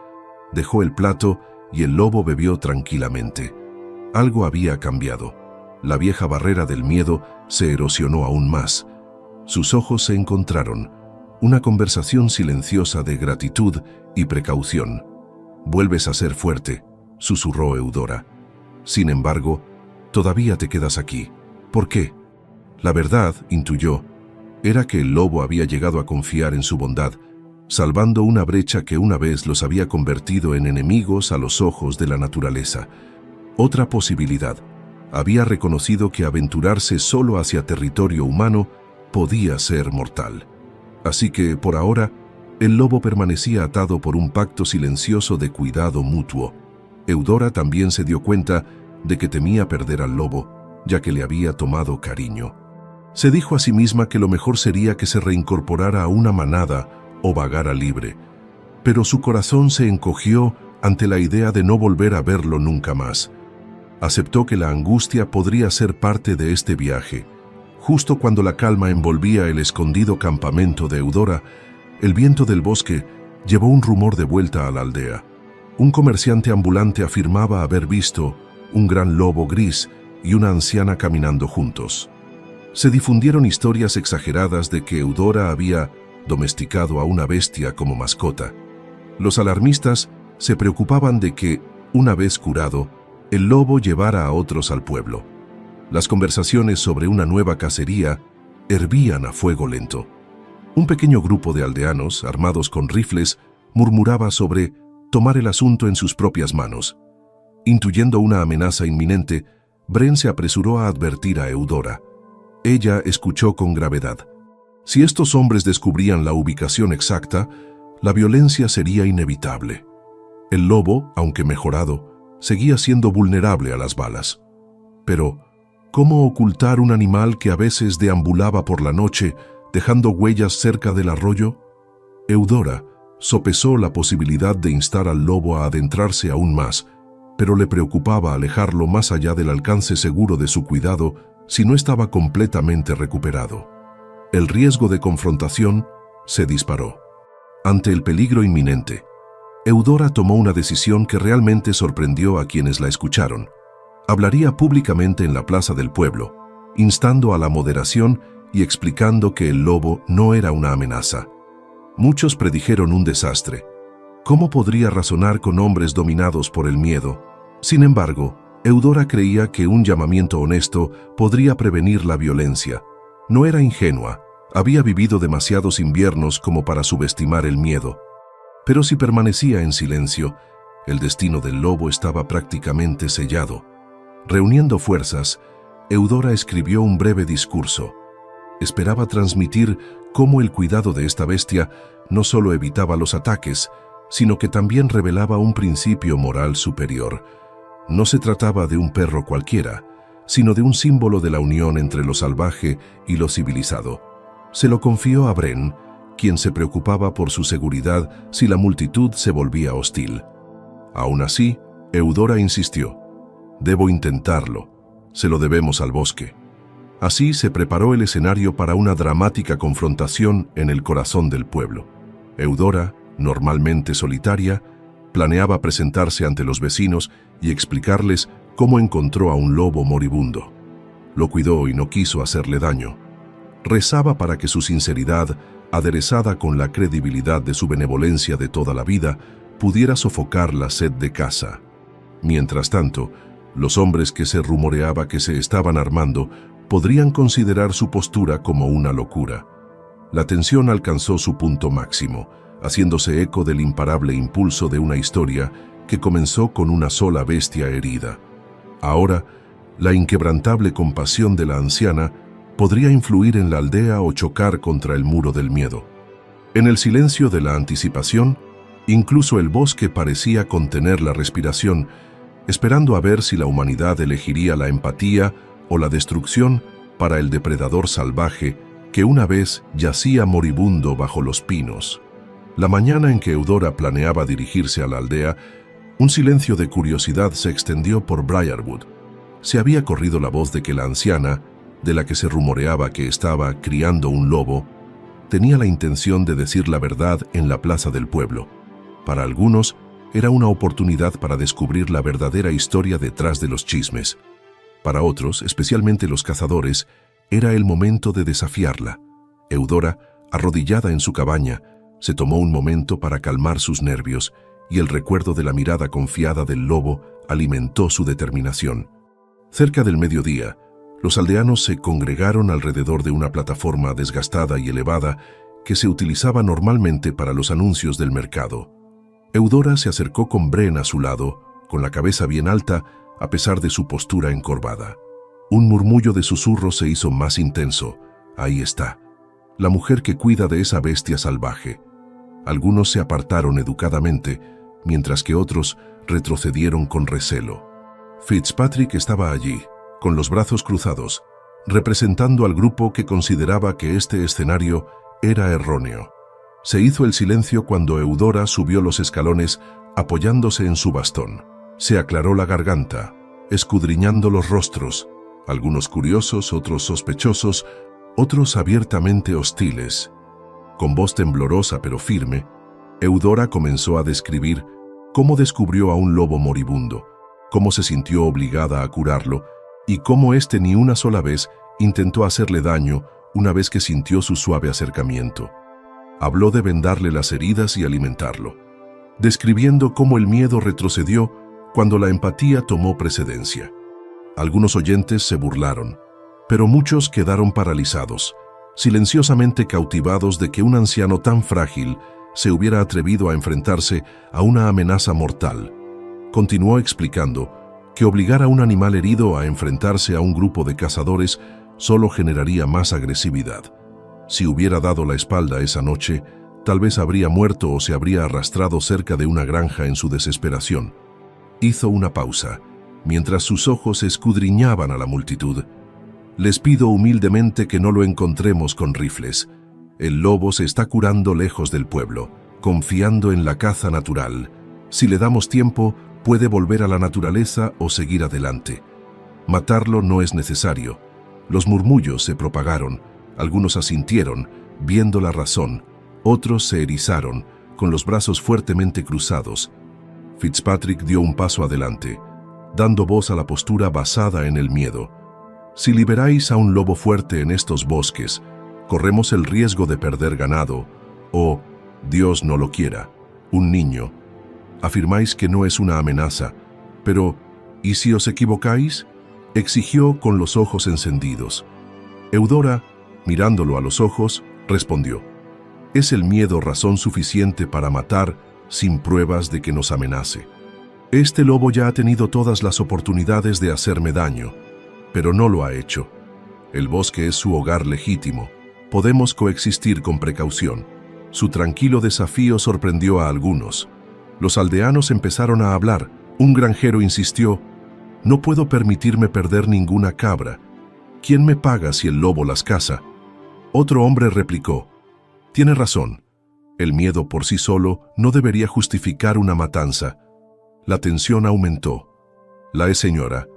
Dejó el plato y el lobo bebió tranquilamente. Algo había cambiado. La vieja barrera del miedo se erosionó aún más. Sus ojos se encontraron. Una conversación silenciosa de gratitud y precaución. «Vuelves a ser fuerte», susurró Eudora. «Sin embargo, todavía te quedas aquí. ¿Por qué?» La verdad, intuyó, era que el lobo había llegado a confiar en su bondad, salvando una brecha que una vez los había convertido en enemigos a los ojos de la naturaleza. Otra posibilidad, había reconocido que aventurarse solo hacia territorio humano podía ser mortal. Así que, por ahora, el lobo permanecía atado por un pacto silencioso de cuidado mutuo. Eudora también se dio cuenta de que temía perder al lobo, ya que le había tomado cariño. Se dijo a sí misma que lo mejor sería que se reincorporara a una manada o vagara libre, pero su corazón se encogió ante la idea de no volver a verlo nunca más. Aceptó que la angustia podría ser parte de este viaje. Justo cuando la calma envolvía el escondido campamento de Eudora, el viento del bosque llevó un rumor de vuelta a la aldea. Un comerciante ambulante afirmaba haber visto un gran lobo gris y una anciana caminando juntos. Se difundieron historias exageradas de que Eudora había domesticado a una bestia como mascota. Los alarmistas se preocupaban de que, una vez curado, el lobo llevara a otros al pueblo. Las conversaciones sobre una nueva cacería hervían a fuego lento. Un pequeño grupo de aldeanos, armados con rifles, murmuraba sobre tomar el asunto en sus propias manos. Intuyendo una amenaza inminente, Bren se apresuró a advertir a Eudora. Ella escuchó con gravedad. Si estos hombres descubrían la ubicación exacta, la violencia sería inevitable. El lobo, aunque mejorado, seguía siendo vulnerable a las balas. Pero, ¿cómo ocultar un animal que a veces deambulaba por la noche, dejando huellas cerca del arroyo? Eudora sopesó la posibilidad de instar al lobo a adentrarse aún más, pero le preocupaba alejarlo más allá del alcance seguro de su cuidado si no estaba completamente recuperado. El riesgo de confrontación se disparó. Ante el peligro inminente, Eudora tomó una decisión que realmente sorprendió a quienes la escucharon. Hablaría públicamente en la plaza del pueblo, instando a la moderación y explicando que el lobo no era una amenaza. Muchos predijeron un desastre. ¿Cómo podría razonar con hombres dominados por el miedo? Sin embargo, Eudora creía que un llamamiento honesto podría prevenir la violencia. No era ingenua, había vivido demasiados inviernos como para subestimar el miedo. Pero si permanecía en silencio, el destino del lobo estaba prácticamente sellado. Reuniendo fuerzas, Eudora escribió un breve discurso. Esperaba transmitir cómo el cuidado de esta bestia no solo evitaba los ataques, sino que también revelaba un principio moral superior. No se trataba de un perro cualquiera, sino de un símbolo de la unión entre lo salvaje y lo civilizado. Se lo confió a Bren, quien se preocupaba por su seguridad si la multitud se volvía hostil. Aún así, Eudora insistió: «Debo intentarlo, se lo debemos al bosque». Así se preparó el escenario para una dramática confrontación en el corazón del pueblo. Eudora, normalmente solitaria, planeaba presentarse ante los vecinos y explicarles cómo encontró a un lobo moribundo. Lo cuidó y no quiso hacerle daño. Rezaba para que su sinceridad, aderezada con la credibilidad de su benevolencia de toda la vida, pudiera sofocar la sed de caza. Mientras tanto, los hombres que se rumoreaba que se estaban armando podrían considerar su postura como una locura. La tensión alcanzó su punto máximo, haciéndose eco del imparable impulso de una historia que comenzó con una sola bestia herida. Ahora, la inquebrantable compasión de la anciana podría influir en la aldea o chocar contra el muro del miedo. En el silencio de la anticipación, incluso el bosque parecía contener la respiración, esperando a ver si la humanidad elegiría la empatía o la destrucción para el depredador salvaje que una vez yacía moribundo bajo los pinos. La mañana en que Eudora planeaba dirigirse a la aldea, un silencio de curiosidad se extendió por Briarwood. Se había corrido la voz de que la anciana, de la que se rumoreaba que estaba criando un lobo, tenía la intención de decir la verdad en la plaza del pueblo. Para algunos, era una oportunidad para descubrir la verdadera historia detrás de los chismes. Para otros, especialmente los cazadores, era el momento de desafiarla. Eudora, arrodillada en su cabaña, se tomó un momento para calmar sus nervios, y el recuerdo de la mirada confiada del lobo alimentó su determinación. Cerca del mediodía, los aldeanos se congregaron alrededor de una plataforma desgastada y elevada que se utilizaba normalmente para los anuncios del mercado. Eudora se acercó con Bren a su lado, con la cabeza bien alta, a pesar de su postura encorvada. Un murmullo de susurros se hizo más intenso. Ahí está, la mujer que cuida de esa bestia salvaje. Algunos se apartaron educadamente, mientras que otros retrocedieron con recelo. Fitzpatrick estaba allí, con los brazos cruzados, representando al grupo que consideraba que este escenario era erróneo. Se hizo el silencio cuando Eudora subió los escalones apoyándose en su bastón. Se aclaró la garganta, escudriñando los rostros, algunos curiosos, otros sospechosos, otros abiertamente hostiles. Con voz temblorosa pero firme, Eudora comenzó a describir cómo descubrió a un lobo moribundo, cómo se sintió obligada a curarlo y cómo éste ni una sola vez intentó hacerle daño una vez que sintió su suave acercamiento. Habló de vendarle las heridas y alimentarlo, describiendo cómo el miedo retrocedió cuando la empatía tomó precedencia. Algunos oyentes se burlaron, pero muchos quedaron paralizados, silenciosamente cautivados de que un anciano tan frágil se hubiera atrevido a enfrentarse a una amenaza mortal. Continuó explicando que obligar a un animal herido a enfrentarse a un grupo de cazadores solo generaría más agresividad. Si hubiera dado la espalda esa noche, tal vez habría muerto o se habría arrastrado cerca de una granja en su desesperación. Hizo una pausa, mientras sus ojos escudriñaban a la multitud. Les pido humildemente que no lo encontremos con rifles. El lobo se está curando lejos del pueblo, confiando en la caza natural. Si le damos tiempo, puede volver a la naturaleza o seguir adelante. Matarlo no es necesario. Los murmullos se propagaron, algunos asintieron, viendo la razón, otros se erizaron, con los brazos fuertemente cruzados. Fitzpatrick dio un paso adelante, dando voz a la postura basada en el miedo. Si liberáis a un lobo fuerte en estos bosques, corremos el riesgo de perder ganado, o, Dios no lo quiera, un niño. Afirmáis que no es una amenaza, pero ¿y si os equivocáis?, exigió con los ojos encendidos. Eudora, mirándolo a los ojos, respondió: «¿Es el miedo razón suficiente para matar sin pruebas de que nos amenace? Este lobo ya ha tenido todas las oportunidades de hacerme daño, pero no lo ha hecho. El bosque es su hogar legítimo. Podemos coexistir con precaución». Su tranquilo desafío sorprendió a algunos. Los aldeanos empezaron a hablar. Un granjero insistió: «No puedo permitirme perder ninguna cabra. ¿Quién me paga si el lobo las caza?». Otro hombre replicó: «Tiene razón. El miedo por sí solo no debería justificar una matanza». La tensión aumentó. La señora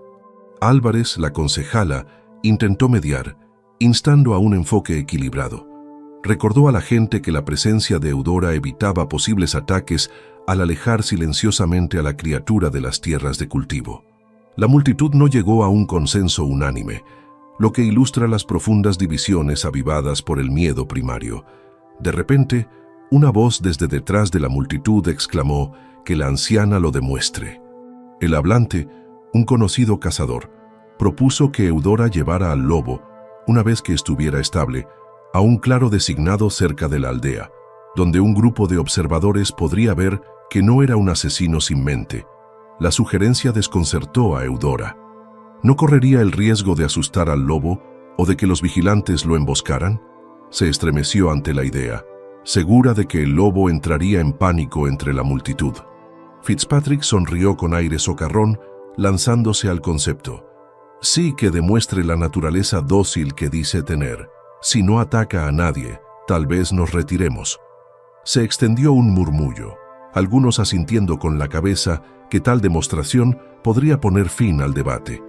Álvarez, la concejala, intentó mediar, instando a un enfoque equilibrado. Recordó a la gente que la presencia de Eudora evitaba posibles ataques al alejar silenciosamente a la criatura de las tierras de cultivo. La multitud no llegó a un consenso unánime, lo que ilustra las profundas divisiones avivadas por el miedo primario. De repente, una voz desde detrás de la multitud exclamó: «Que la anciana lo demuestre». El hablante, un conocido cazador, propuso que Eudora llevara al lobo, una vez que estuviera estable, a un claro designado cerca de la aldea, donde un grupo de observadores podría ver que no era un asesino sin mente. La sugerencia desconcertó a Eudora. ¿No correría el riesgo de asustar al lobo o de que los vigilantes lo emboscaran? Se estremeció ante la idea, segura de que el lobo entraría en pánico entre la multitud. Fitzpatrick sonrió con aire socarrón, lanzándose al concepto. «Sí, que demuestre la naturaleza dócil que dice tener. Si no ataca a nadie, tal vez nos retiremos». Se extendió un murmullo, algunos asintiendo con la cabeza que tal demostración podría poner fin al debate.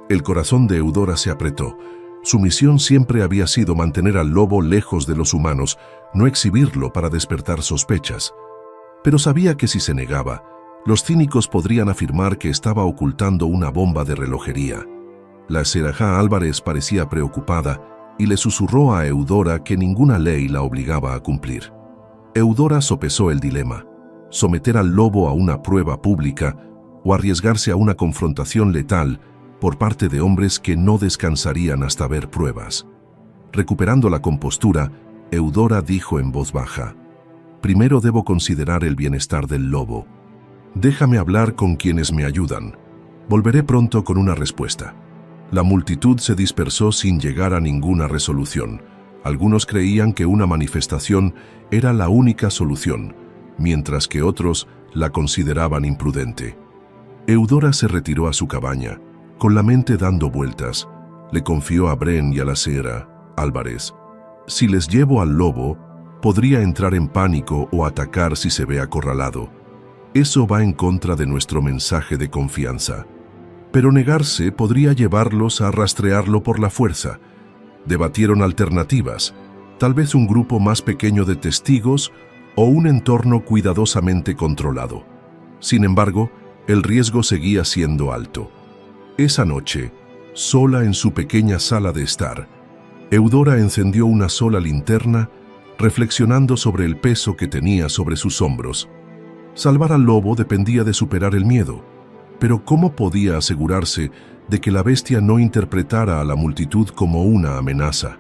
El corazón de Eudora se apretó. Su misión siempre había sido mantener al lobo lejos de los humanos, no exhibirlo para despertar sospechas. Pero sabía que si se negaba, los cínicos podrían afirmar que estaba ocultando una bomba de relojería. La Serajá Álvarez parecía preocupada y le susurró a Eudora que ninguna ley la obligaba a cumplir. Eudora sopesó el dilema: someter al lobo a una prueba pública o arriesgarse a una confrontación letal por parte de hombres que no descansarían hasta ver pruebas. Recuperando la compostura, Eudora dijo en voz baja: «Primero debo considerar el bienestar del lobo. Déjame hablar con quienes me ayudan. Volveré pronto con una respuesta». La multitud se dispersó sin llegar a ninguna resolución. Algunos creían que una manifestación era la única solución, mientras que otros la consideraban imprudente. Eudora se retiró a su cabaña, con la mente dando vueltas. Le confió a Bren y a la Serajá Álvarez: «Si les llevo al lobo, podría entrar en pánico o atacar si se ve acorralado. Eso va en contra de nuestro mensaje de confianza. Pero negarse podría llevarlos a rastrearlo por la fuerza». Debatieron alternativas, tal vez un grupo más pequeño de testigos o un entorno cuidadosamente controlado. Sin embargo, el riesgo seguía siendo alto. Esa noche, sola en su pequeña sala de estar, Eudora encendió una sola linterna, reflexionando sobre el peso que tenía sobre sus hombros. Salvar al lobo dependía de superar el miedo, pero ¿cómo podía asegurarse de que la bestia no interpretara a la multitud como una amenaza?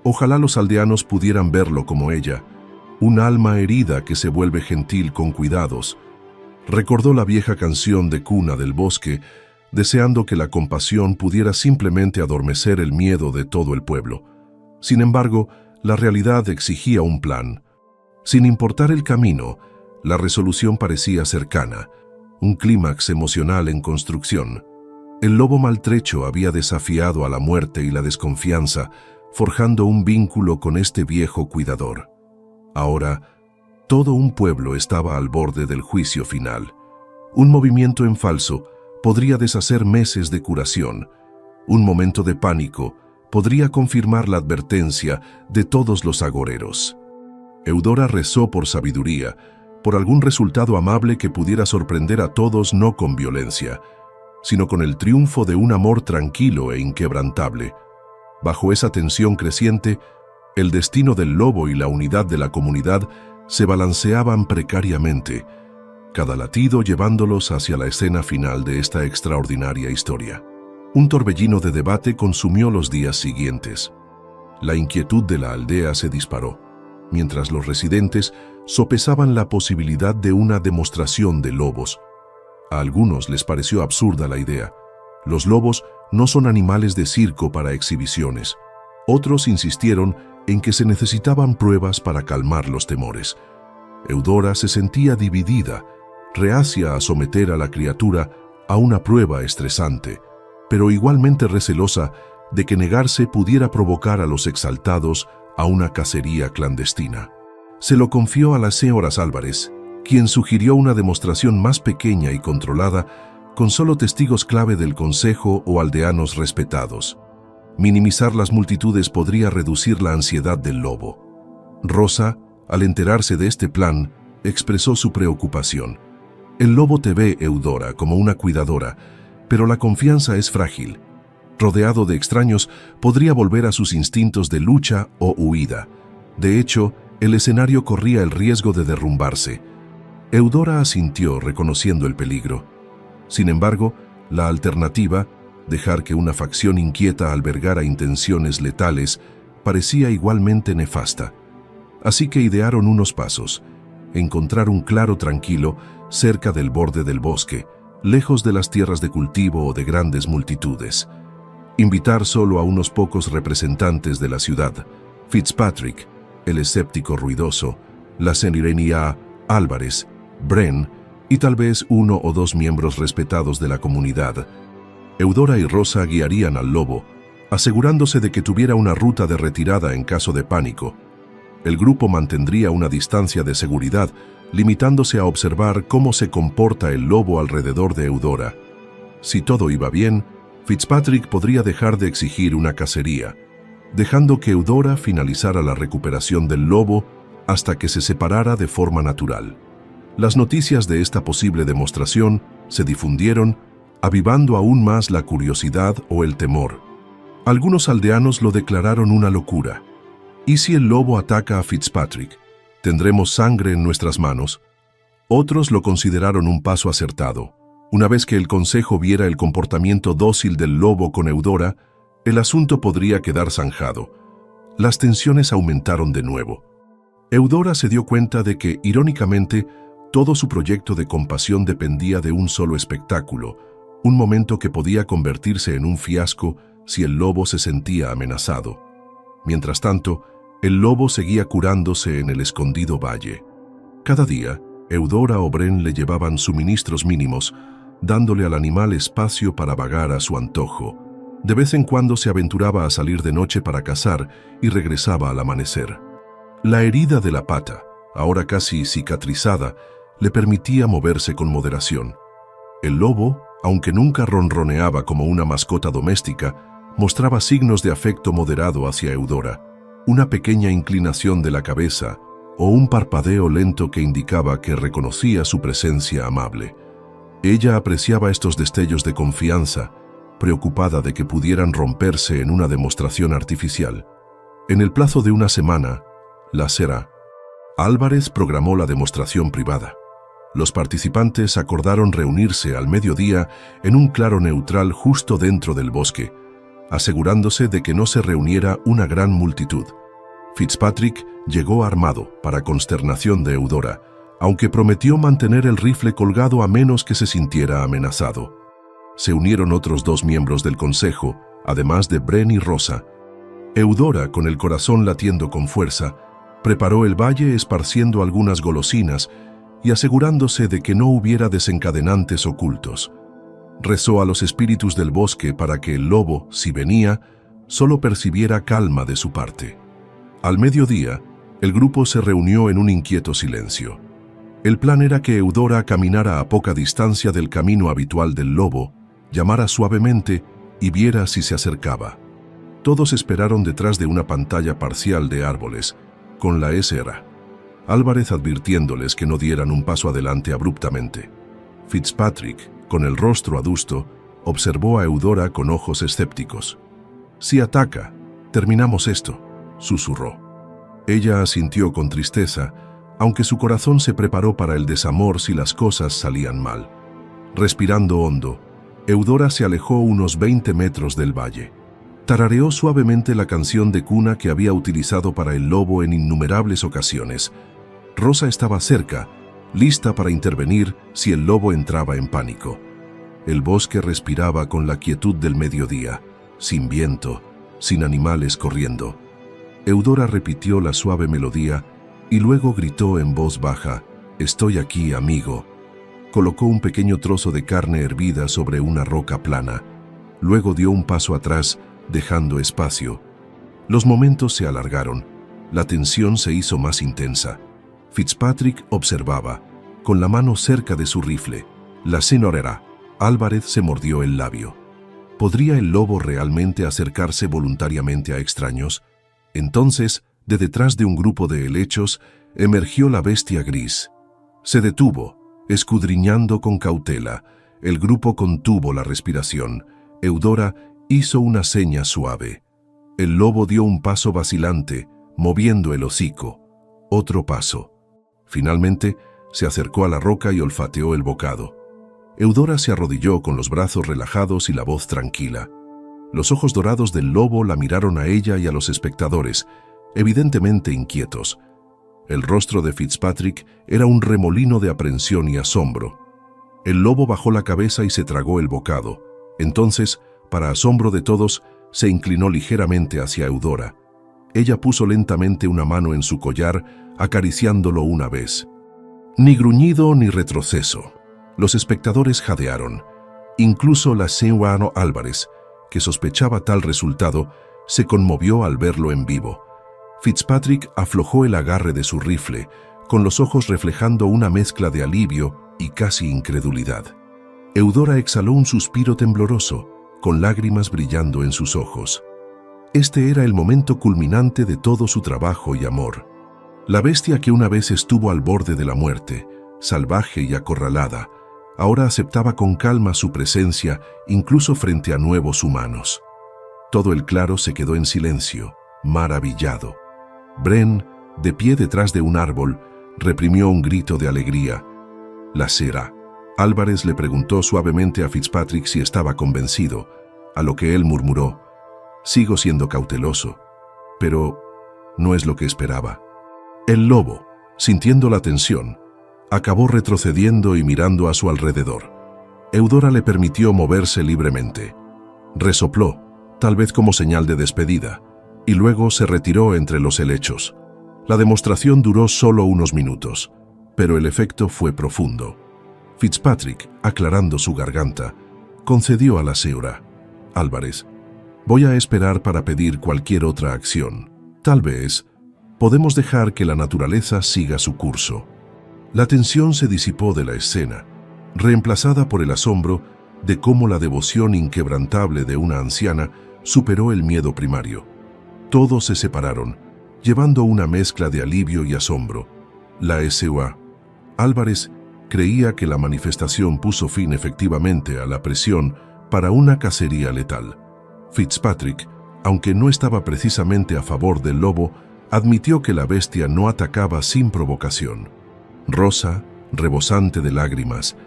Ojalá los aldeanos pudieran verlo como ella, un alma herida que se vuelve gentil con cuidados. Recordó la vieja canción de cuna del bosque, deseando que la compasión pudiera simplemente adormecer el miedo de todo el pueblo. Sin embargo, la realidad exigía un plan. Sin importar el camino, la resolución parecía cercana, un clímax emocional en construcción. El lobo maltrecho había desafiado a la muerte y la desconfianza, forjando un vínculo con este viejo cuidador. Ahora, todo un pueblo estaba al borde del juicio final. Un movimiento en falso podría deshacer meses de curación. Un momento de pánico podría confirmar la advertencia de todos los agoreros. Eudora rezó por sabiduría, por algún resultado amable que pudiera sorprender a todos, no con violencia, sino con el triunfo de un amor tranquilo e inquebrantable. Bajo esa tensión creciente, el destino del lobo y la unidad de la comunidad se balanceaban precariamente. cada latido llevándolos hacia la escena final de esta extraordinaria historia. Un torbellino de debate consumió los días siguientes. La inquietud de la aldea se disparó, mientras los residentes sopesaban la posibilidad de una demostración de lobos. A algunos les pareció absurda la idea. Los lobos no son animales de circo para exhibiciones. Otros insistieron en que se necesitaban pruebas para calmar los temores. Eudora se sentía dividida, reacia a someter a la criatura a una prueba estresante, pero igualmente recelosa de que negarse pudiera provocar a los exaltados a una cacería clandestina. Se lo confió a las señoras Álvarez, quien sugirió una demostración más pequeña y controlada con solo testigos clave del consejo o aldeanos respetados. Minimizar las multitudes podría reducir la ansiedad del lobo. Rosa, al enterarse de este plan, expresó su preocupación. El lobo te ve, Eudora, como una cuidadora, pero la confianza es frágil. Rodeado de extraños, podría volver a sus instintos de lucha o huida. De hecho, el escenario corría el riesgo de derrumbarse. Eudora asintió, reconociendo el peligro. Sin embargo, la alternativa, dejar que una facción inquieta albergara intenciones letales, parecía igualmente nefasta. Así que idearon unos pasos: encontrar un claro tranquilo cerca del borde del bosque, lejos de las tierras de cultivo o de grandes multitudes. Invitar solo a unos pocos representantes de la ciudad: Fitzpatrick, el escéptico ruidoso, la señorita Álvarez, Bren y tal vez uno o dos miembros respetados de la comunidad. Eudora y Rosa guiarían al lobo, asegurándose de que tuviera una ruta de retirada en caso de pánico. El grupo mantendría una distancia de seguridad, limitándose a observar cómo se comporta el lobo alrededor de Eudora. Si todo iba bien, Fitzpatrick podría dejar de exigir una cacería, dejando que Eudora finalizara la recuperación del lobo hasta que se separara de forma natural. Las noticias de esta posible demostración se difundieron, avivando aún más la curiosidad o el temor. Algunos aldeanos lo declararon una locura. ¿Y si el lobo ataca a Fitzpatrick? ¿Tendremos sangre en nuestras manos? Otros lo consideraron un paso acertado. Una vez que el consejo viera el comportamiento dócil del lobo con Eudora, el asunto podría quedar zanjado. Las tensiones aumentaron de nuevo. Eudora se dio cuenta de que, irónicamente, todo su proyecto de compasión dependía de un solo espectáculo, un momento que podía convertirse en un fiasco si el lobo se sentía amenazado. Mientras tanto, el lobo seguía curándose en el escondido valle. Cada día, Eudora o Bren le llevaban suministros mínimos, dándole al animal espacio para vagar a su antojo. De vez en cuando se aventuraba a salir de noche para cazar y regresaba al amanecer. La herida de la pata, ahora casi cicatrizada, le permitía moverse con moderación. El lobo, aunque nunca ronroneaba como una mascota doméstica, mostraba signos de afecto moderado hacia Eudora, una pequeña inclinación de la cabeza o un parpadeo lento que indicaba que reconocía su presencia amable. Ella apreciaba estos destellos de confianza, preocupada de que pudieran romperse en una demostración artificial. En el plazo de una semana, la señora Álvarez programó la demostración privada. Los participantes acordaron reunirse al mediodía en un claro neutral justo dentro del bosque, asegurándose de que no se reuniera una gran multitud. Fitzpatrick llegó armado, para consternación de Eudora, aunque prometió mantener el rifle colgado a menos que se sintiera amenazado. Se unieron otros dos miembros del consejo, además de Bren y Rosa. Eudora, con el corazón latiendo con fuerza, preparó el valle esparciendo algunas golosinas y asegurándose de que no hubiera desencadenantes ocultos. Rezó a los espíritus del bosque para que el lobo, si venía, solo percibiera calma de su parte. Al mediodía, el grupo se reunió en un inquieto silencio. El plan era que Eudora caminara a poca distancia del camino habitual del lobo, llamara suavemente y viera si se acercaba. Todos esperaron detrás de una pantalla parcial de árboles, con la SR Álvarez advirtiéndoles que no dieran un paso adelante abruptamente. Fitzpatrick, con el rostro adusto, observó a Eudora con ojos escépticos. «Si ataca, terminamos esto», susurró. Ella asintió con tristeza, aunque su corazón se preparó para el desamor si las cosas salían mal. Respirando hondo, Eudora se alejó unos 20 metros del valle. Tarareó suavemente la canción de cuna que había utilizado para el lobo en innumerables ocasiones. Rosa estaba cerca, lista para intervenir si el lobo entraba en pánico. El bosque respiraba con la quietud del mediodía, sin viento, sin animales corriendo. Eudora repitió la suave melodía y luego gritó en voz baja: «Estoy aquí, amigo». Colocó un pequeño trozo de carne hervida sobre una roca plana. Luego dio un paso atrás, dejando espacio. Los momentos se alargaron. La tensión se hizo más intensa. Fitzpatrick observaba, con la mano cerca de su rifle. La señora Álvarez se mordió el labio. ¿Podría el lobo realmente acercarse voluntariamente a extraños? Entonces, de detrás de un grupo de helechos, emergió la bestia gris. Se detuvo, escudriñando con cautela. El grupo contuvo la respiración. Eudora hizo una seña suave. El lobo dio un paso vacilante, moviendo el hocico. Otro paso. Finalmente, se acercó a la roca y olfateó el bocado. Eudora se arrodilló con los brazos relajados y la voz tranquila. Los ojos dorados del lobo la miraron a ella y a los espectadores, evidentemente inquietos. El rostro de Fitzpatrick era un remolino de aprensión y asombro. El lobo bajó la cabeza y se tragó el bocado. Entonces, para asombro de todos, se inclinó ligeramente hacia Eudora. Ella puso lentamente una mano en su collar, acariciándolo una vez. Ni gruñido ni retroceso. Los espectadores jadearon. Incluso la señora Álvarez, que sospechaba tal resultado, se conmovió al verlo en vivo. Fitzpatrick aflojó el agarre de su rifle, con los ojos reflejando una mezcla de alivio y casi incredulidad. Eudora exhaló un suspiro tembloroso, con lágrimas brillando en sus ojos. Este era el momento culminante de todo su trabajo y amor. La bestia que una vez estuvo al borde de la muerte, salvaje y acorralada, ahora aceptaba con calma su presencia incluso frente a nuevos humanos. Todo el claro se quedó en silencio, maravillado. Bren, de pie detrás de un árbol, reprimió un grito de alegría. La señora Álvarez le preguntó suavemente a Fitzpatrick si estaba convencido, a lo que él murmuró: «Sigo siendo cauteloso, pero no es lo que esperaba». El lobo, sintiendo la tensión, acabó retrocediendo y mirando a su alrededor. Eudora le permitió moverse libremente. Resopló, tal vez como señal de despedida, y luego se retiró entre los helechos. La demostración duró solo unos minutos, pero el efecto fue profundo. Fitzpatrick, aclarando su garganta, concedió a la señora Álvarez: «Voy a esperar para pedir cualquier otra acción. Tal vez podemos dejar que la naturaleza siga su curso». La tensión se disipó de la escena, reemplazada por el asombro de cómo la devoción inquebrantable de una anciana superó el miedo primario. Todos se separaron, llevando una mezcla de alivio y asombro. La señora Álvarez creía que la manifestación puso fin efectivamente a la presión para una cacería letal. Fitzpatrick, aunque no estaba precisamente a favor del lobo, admitió que la bestia no atacaba sin provocación. Rosa, rebosante de lágrimas,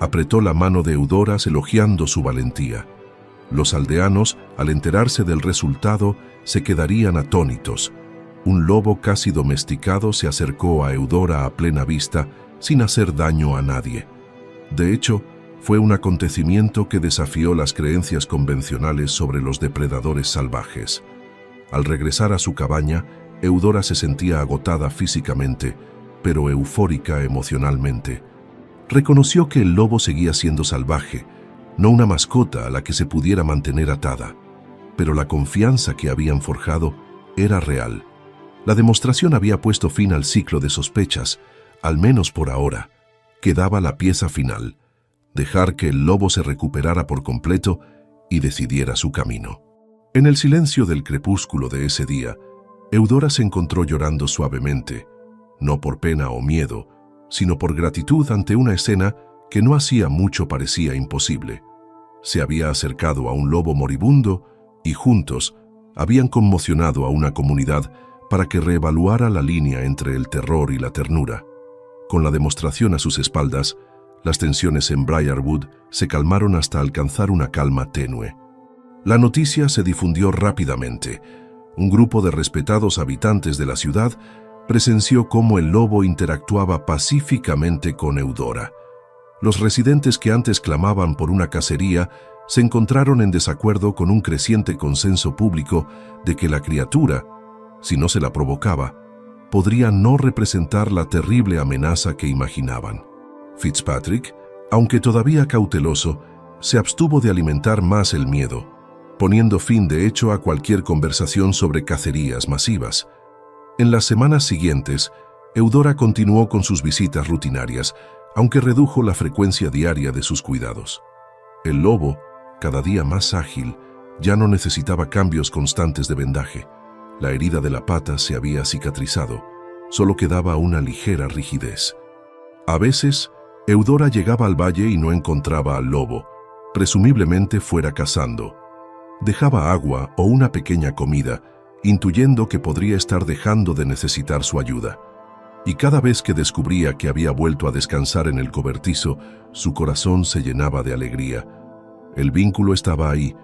apretó la mano de Eudora elogiando su valentía. Los aldeanos, al enterarse del resultado, se quedarían atónitos. Un lobo casi domesticado se acercó a Eudora a plena vista, sin hacer daño a nadie. De hecho, fue un acontecimiento que desafió las creencias convencionales sobre los depredadores salvajes. Al regresar a su cabaña, Eudora se sentía agotada físicamente, pero eufórica emocionalmente. Reconoció que el lobo seguía siendo salvaje, no una mascota a la que se pudiera mantener atada. Pero la confianza que habían forjado era real. La demostración había puesto fin al ciclo de sospechas, al menos por ahora. Quedaba la pieza final: dejar que el lobo se recuperara por completo y decidiera su camino. En el silencio del crepúsculo de ese día, Eudora se encontró llorando suavemente, no por pena o miedo, sino por gratitud ante una escena que no hacía mucho parecía imposible. Se había acercado a un lobo moribundo y juntos habían conmocionado a una comunidad para que reevaluara la línea entre el terror y la ternura. Con la demostración a sus espaldas, las tensiones en Briarwood se calmaron hasta alcanzar una calma tenue. La noticia se difundió rápidamente. Un grupo de respetados habitantes de la ciudad presenció cómo el lobo interactuaba pacíficamente con Eudora. Los residentes que antes clamaban por una cacería se encontraron en desacuerdo con un creciente consenso público de que la criatura, si no se la provocaba, podría no representar la terrible amenaza que imaginaban. Fitzpatrick, aunque todavía cauteloso, se abstuvo de alimentar más el miedo, poniendo fin de hecho a cualquier conversación sobre cacerías masivas. En las semanas siguientes, Eudora continuó con sus visitas rutinarias, aunque redujo la frecuencia diaria de sus cuidados. El lobo, cada día más ágil, ya no necesitaba cambios constantes de vendaje. La herida de la pata se había cicatrizado, solo quedaba una ligera rigidez. A veces, Eudora llegaba al valle y no encontraba al lobo, presumiblemente fuera cazando. Dejaba agua o una pequeña comida, intuyendo que podría estar dejando de necesitar su ayuda. Y cada vez que descubría que había vuelto a descansar en el cobertizo, su corazón se llenaba de alegría. El vínculo estaba ahí,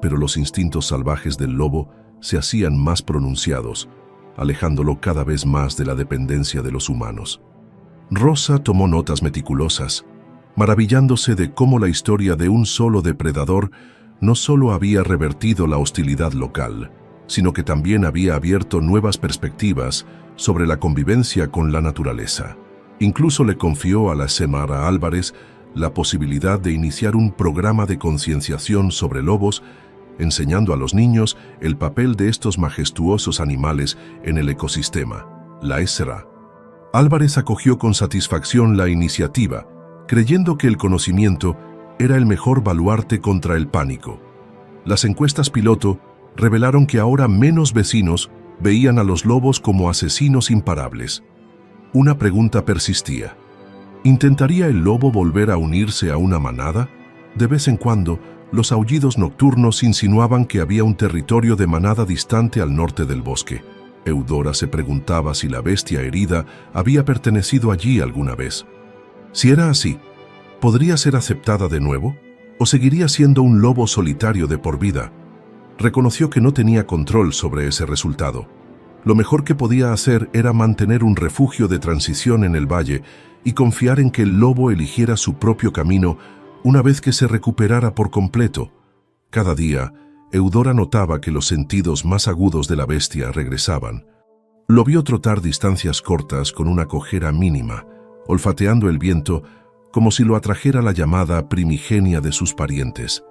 pero los instintos salvajes del lobo se hacían más pronunciados, alejándolo cada vez más de la dependencia de los humanos. Rosa tomó notas meticulosas, maravillándose de cómo la historia de un solo depredador no solo había revertido la hostilidad local, sino que también había abierto nuevas perspectivas sobre la convivencia con la naturaleza. Incluso le confió a la Semara Álvarez la posibilidad de iniciar un programa de concienciación sobre lobos, enseñando a los niños el papel de estos majestuosos animales en el ecosistema. La SRA. Álvarez acogió con satisfacción la iniciativa, creyendo que el conocimiento era el mejor baluarte contra el pánico. Las encuestas piloto revelaron que ahora menos vecinos veían a los lobos como asesinos imparables. Una pregunta persistía. ¿Intentaría el lobo volver a unirse a una manada? De vez en cuando, los aullidos nocturnos insinuaban que había un territorio de manada distante al norte del bosque. Eudora se preguntaba si la bestia herida había pertenecido allí alguna vez. Si era así, ¿podría ser aceptada de nuevo? ¿O seguiría siendo un lobo solitario de por vida? Reconoció que no tenía control sobre ese resultado. Lo mejor que podía hacer era mantener un refugio de transición en el valle y confiar en que el lobo eligiera su propio camino una vez que se recuperara por completo. Cada día, Eudora notaba que los sentidos más agudos de la bestia regresaban. Lo vio trotar distancias cortas con una cojera mínima, olfateando el viento como si lo atrajera la llamada primigenia de sus parientes.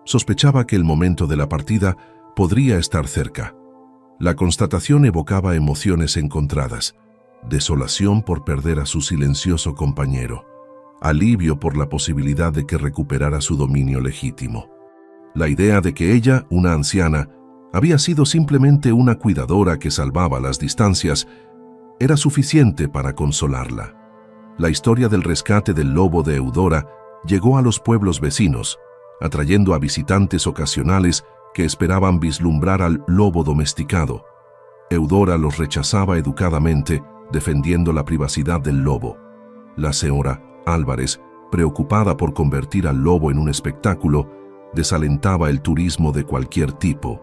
Sospechaba que el momento de la partida podría estar cerca. La constatación evocaba emociones encontradas: desolación por perder a su silencioso compañero, alivio por la posibilidad de que recuperara su dominio legítimo. La idea de que ella, una anciana, había sido simplemente una cuidadora que salvaba las distancias, era suficiente para consolarla. La historia del rescate del lobo de Eudora llegó a los pueblos vecinos, atrayendo a visitantes ocasionales que esperaban vislumbrar al lobo domesticado. Eudora los rechazaba educadamente, defendiendo la privacidad del lobo. La señora Álvarez, preocupada por convertir al lobo en un espectáculo, desalentaba el turismo de cualquier tipo.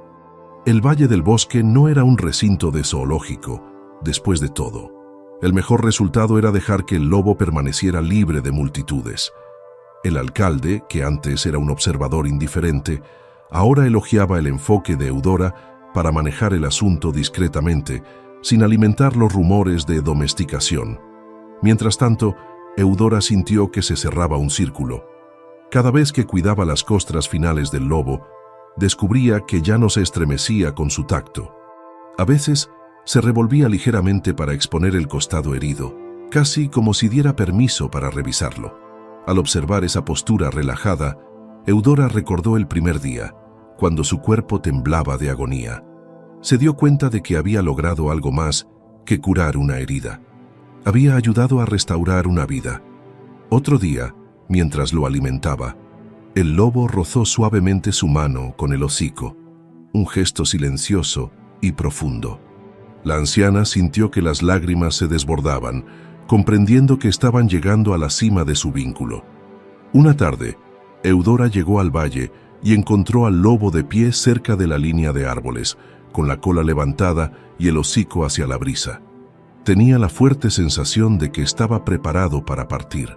El Valle del Bosque no era un recinto de zoológico, después de todo. El mejor resultado era dejar que el lobo permaneciera libre de multitudes. El alcalde, que antes era un observador indiferente, ahora elogiaba el enfoque de Eudora para manejar el asunto discretamente, sin alimentar los rumores de domesticación. Mientras tanto, Eudora sintió que se cerraba un círculo. Cada vez que cuidaba las costras finales del lobo, descubría que ya no se estremecía con su tacto. A veces, se revolvía ligeramente para exponer el costado herido, casi como si diera permiso para revisarlo. Al observar esa postura relajada, Eudora recordó el primer día, cuando su cuerpo temblaba de agonía. Se dio cuenta de que había logrado algo más que curar una herida. Había ayudado a restaurar una vida. Otro día, mientras lo alimentaba, el lobo rozó suavemente su mano con el hocico, un gesto silencioso y profundo. La anciana sintió que las lágrimas se desbordaban, comprendiendo que estaban llegando a la cima de su vínculo. Una tarde, Eudora llegó al valle y encontró al lobo de pie cerca de la línea de árboles, con la cola levantada y el hocico hacia la brisa. Tenía la fuerte sensación de que estaba preparado para partir.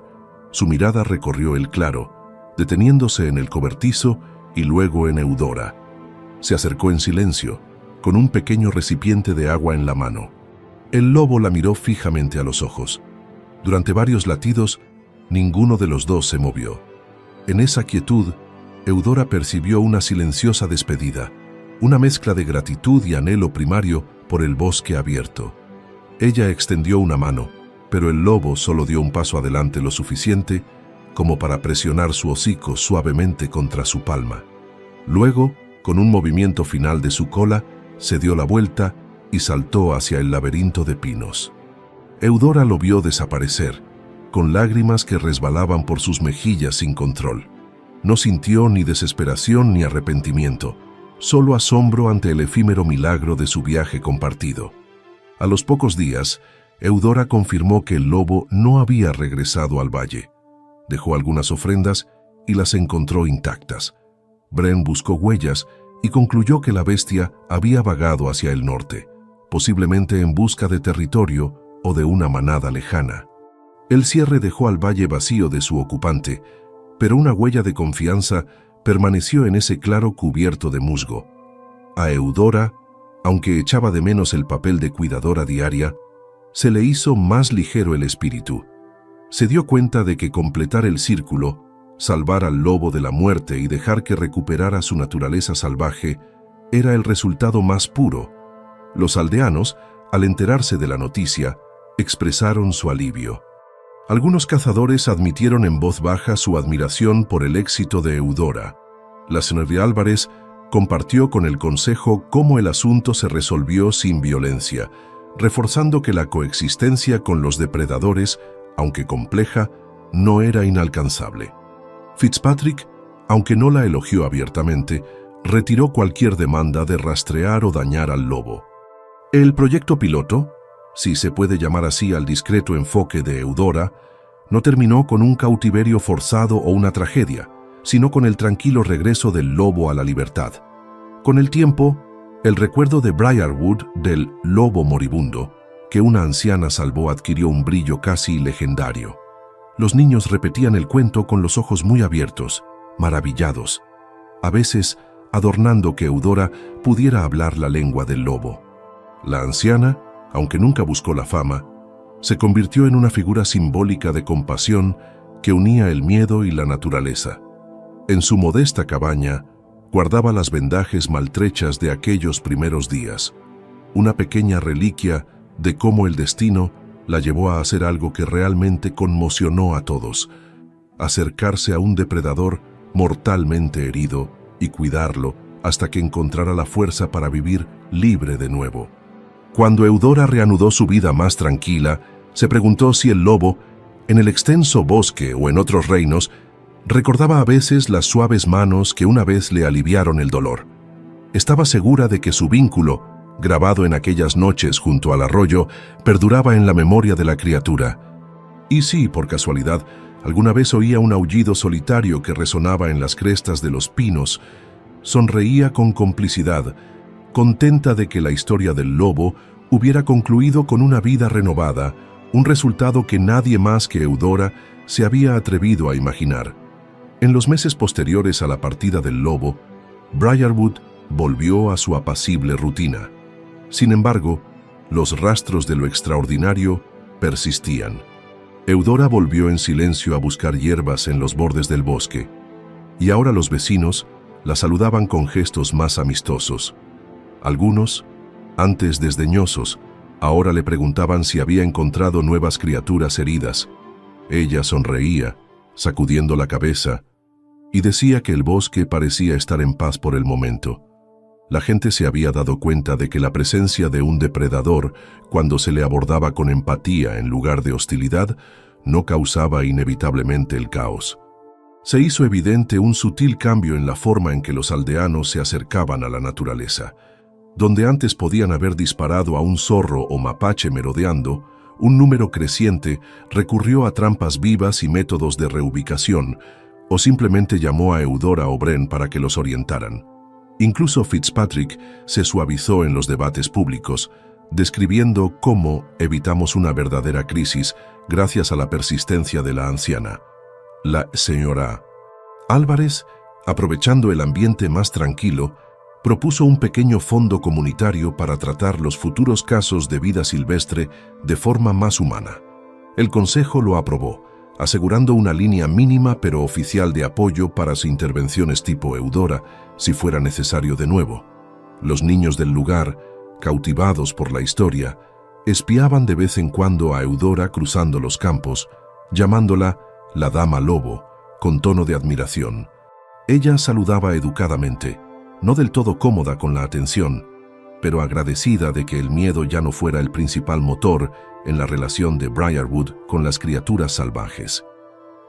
Su mirada recorrió el claro, deteniéndose en el cobertizo y luego en Eudora. Se acercó en silencio, con un pequeño recipiente de agua en la mano. El lobo la miró fijamente a los ojos. Durante varios latidos, ninguno de los dos se movió. En esa quietud, Eudora percibió una silenciosa despedida, una mezcla de gratitud y anhelo primario por el bosque abierto. Ella extendió una mano, pero el lobo solo dio un paso adelante lo suficiente como para presionar su hocico suavemente contra su palma. Luego, con un movimiento final de su cola, se dio la vuelta y saltó hacia el laberinto de pinos. Eudora lo vio desaparecer, con lágrimas que resbalaban por sus mejillas sin control. No sintió ni desesperación ni arrepentimiento, solo asombro ante el efímero milagro de su viaje compartido. A los pocos días, Eudora confirmó que el lobo no había regresado al valle. Dejó algunas ofrendas y las encontró intactas. Bren buscó huellas y concluyó que la bestia había vagado hacia el norte, posiblemente en busca de territorio o de una manada lejana. El cierre dejó al valle vacío de su ocupante, pero una huella de confianza permaneció en ese claro cubierto de musgo. A Eudora, aunque echaba de menos el papel de cuidadora diaria, se le hizo más ligero el espíritu. Se dio cuenta de que completar el círculo, salvar al lobo de la muerte y dejar que recuperara su naturaleza salvaje, era el resultado más puro. Los aldeanos, al enterarse de la noticia, expresaron su alivio. Algunos cazadores admitieron en voz baja su admiración por el éxito de Eudora. La señora Álvarez compartió con el consejo cómo el asunto se resolvió sin violencia, reforzando que la coexistencia con los depredadores, aunque compleja, no era inalcanzable. Fitzpatrick, aunque no la elogió abiertamente, retiró cualquier demanda de rastrear o dañar al lobo. El proyecto piloto, si se puede llamar así al discreto enfoque de Eudora, no terminó con un cautiverio forzado o una tragedia, sino con el tranquilo regreso del lobo a la libertad. Con el tiempo, el recuerdo de Briarwood del lobo moribundo, que una anciana salvó, adquirió un brillo casi legendario. Los niños repetían el cuento con los ojos muy abiertos, maravillados, a veces adornando que Eudora pudiera hablar la lengua del lobo. La anciana, aunque nunca buscó la fama, se convirtió en una figura simbólica de compasión que unía el miedo y la naturaleza. En su modesta cabaña, guardaba las vendajes maltrechas de aquellos primeros días, una pequeña reliquia de cómo el destino la llevó a hacer algo que realmente conmocionó a todos: acercarse a un depredador mortalmente herido y cuidarlo hasta que encontrara la fuerza para vivir libre de nuevo. Cuando Eudora reanudó su vida más tranquila, se preguntó si el lobo, en el extenso bosque o en otros reinos, recordaba a veces las suaves manos que una vez le aliviaron el dolor. Estaba segura de que su vínculo, grabado en aquellas noches junto al arroyo, perduraba en la memoria de la criatura. Y si, por casualidad, alguna vez oía un aullido solitario que resonaba en las crestas de los pinos, sonreía con complicidad, contenta de que la historia del lobo hubiera concluido con una vida renovada, un resultado que nadie más que Eudora se había atrevido a imaginar. En los meses posteriores a la partida del lobo, Briarwood volvió a su apacible rutina. Sin embargo, los rastros de lo extraordinario persistían. Eudora volvió en silencio a buscar hierbas en los bordes del bosque, y ahora los vecinos la saludaban con gestos más amistosos. Algunos, antes desdeñosos, ahora le preguntaban si había encontrado nuevas criaturas heridas. Ella sonreía, sacudiendo la cabeza, y decía que el bosque parecía estar en paz por el momento. La gente se había dado cuenta de que la presencia de un depredador, cuando se le abordaba con empatía en lugar de hostilidad, no causaba inevitablemente el caos. Se hizo evidente un sutil cambio en la forma en que los aldeanos se acercaban a la naturaleza. Donde antes podían haber disparado a un zorro o mapache merodeando, un número creciente recurrió a trampas vivas y métodos de reubicación, o simplemente llamó a Eudora o Bren para que los orientaran. Incluso Fitzpatrick se suavizó en los debates públicos, describiendo cómo evitamos una verdadera crisis gracias a la persistencia de la anciana. La señora Álvarez, aprovechando el ambiente más tranquilo, propuso un pequeño fondo comunitario para tratar los futuros casos de vida silvestre de forma más humana. El Consejo lo aprobó, asegurando una línea mínima pero oficial de apoyo para sus intervenciones tipo Eudora, si fuera necesario de nuevo. Los niños del lugar, cautivados por la historia, espiaban de vez en cuando a Eudora cruzando los campos, llamándola la Dama Lobo, con tono de admiración. Ella saludaba educadamente, no del todo cómoda con la atención, pero agradecida de que el miedo ya no fuera el principal motor en la relación de Briarwood con las criaturas salvajes.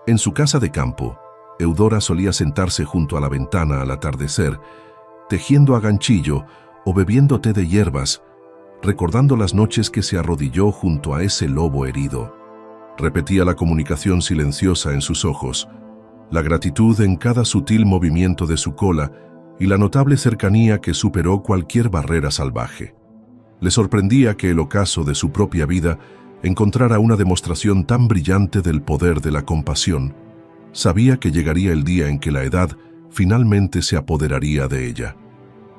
En su casa de campo, Eudora solía sentarse junto a la ventana al atardecer, tejiendo a ganchillo o bebiendo té de hierbas, recordando las noches que se arrodilló junto a ese lobo herido. Repetía la comunicación silenciosa en sus ojos, la gratitud en cada sutil movimiento de su cola y la notable cercanía que superó cualquier barrera salvaje. Le sorprendía que el ocaso de su propia vida encontrara una demostración tan brillante del poder de la compasión. Sabía que llegaría el día en que la edad finalmente se apoderaría de ella.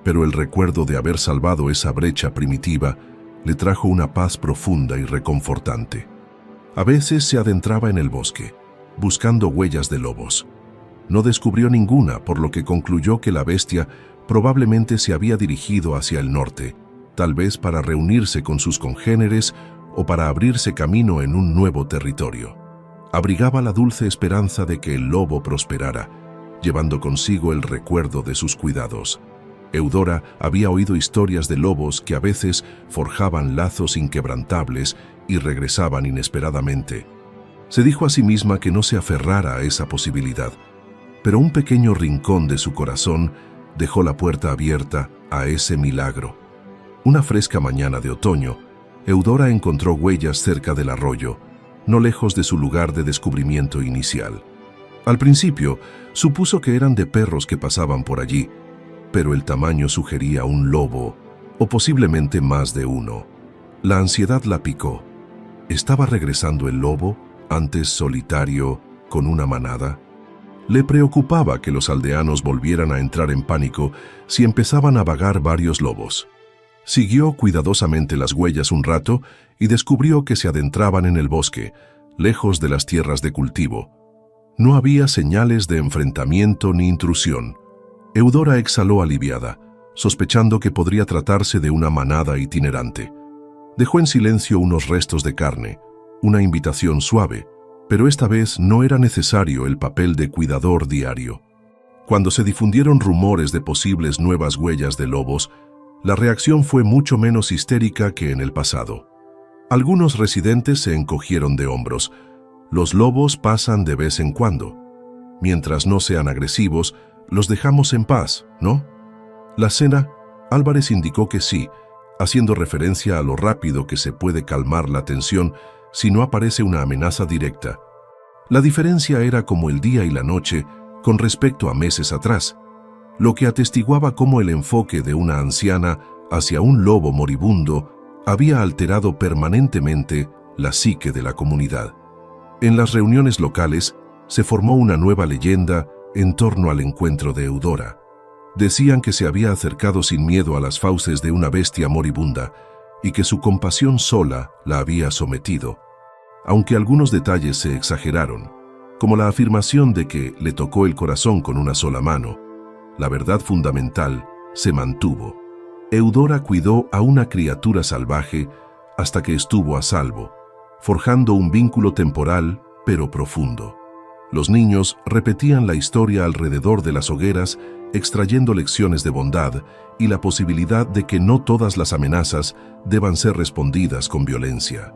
Pero el recuerdo de haber salvado esa brecha primitiva le trajo una paz profunda y reconfortante. A veces se adentraba en el bosque, buscando huellas de lobos. No descubrió ninguna, por lo que concluyó que la bestia probablemente se había dirigido hacia el norte, tal vez para reunirse con sus congéneres o para abrirse camino en un nuevo territorio. Abrigaba la dulce esperanza de que el lobo prosperara, llevando consigo el recuerdo de sus cuidados. Eudora había oído historias de lobos que a veces forjaban lazos inquebrantables y regresaban inesperadamente. Se dijo a sí misma que no se aferrara a esa posibilidad, pero un pequeño rincón de su corazón dejó la puerta abierta a ese milagro. Una fresca mañana de otoño, Eudora encontró huellas cerca del arroyo, no lejos de su lugar de descubrimiento inicial. Al principio, supuso que eran de perros que pasaban por allí, pero el tamaño sugería un lobo, o posiblemente más de uno. La ansiedad la picó. ¿Estaba regresando el lobo, antes solitario, con una manada? Le preocupaba que los aldeanos volvieran a entrar en pánico si empezaban a vagar varios lobos. Siguió cuidadosamente las huellas un rato y descubrió que se adentraban en el bosque, lejos de las tierras de cultivo. No había señales de enfrentamiento ni intrusión. Eudora exhaló aliviada, sospechando que podría tratarse de una manada itinerante. Dejó en silencio unos restos de carne, una invitación suave, pero esta vez no era necesario el papel de cuidador diario. Cuando se difundieron rumores de posibles nuevas huellas de lobos, la reacción fue mucho menos histérica que en el pasado. Algunos residentes se encogieron de hombros. Los lobos pasan de vez en cuando. Mientras no sean agresivos, los dejamos en paz, ¿no? La cena, Álvarez indicó que sí, haciendo referencia a lo rápido que se puede calmar la tensión si no aparece una amenaza directa. La diferencia era como el día y la noche con respecto a meses atrás, lo que atestiguaba cómo el enfoque de una anciana hacia un lobo moribundo había alterado permanentemente la psique de la comunidad. En las reuniones locales se formó una nueva leyenda en torno al encuentro de Eudora. Decían que se había acercado sin miedo a las fauces de una bestia moribunda y que su compasión sola la había sometido. Aunque algunos detalles se exageraron, como la afirmación de que le tocó el corazón con una sola mano, la verdad fundamental se mantuvo. Eudora cuidó a una criatura salvaje hasta que estuvo a salvo, forjando un vínculo temporal pero profundo. Los niños repetían la historia alrededor de las hogueras, extrayendo lecciones de bondad y la posibilidad de que no todas las amenazas deban ser respondidas con violencia.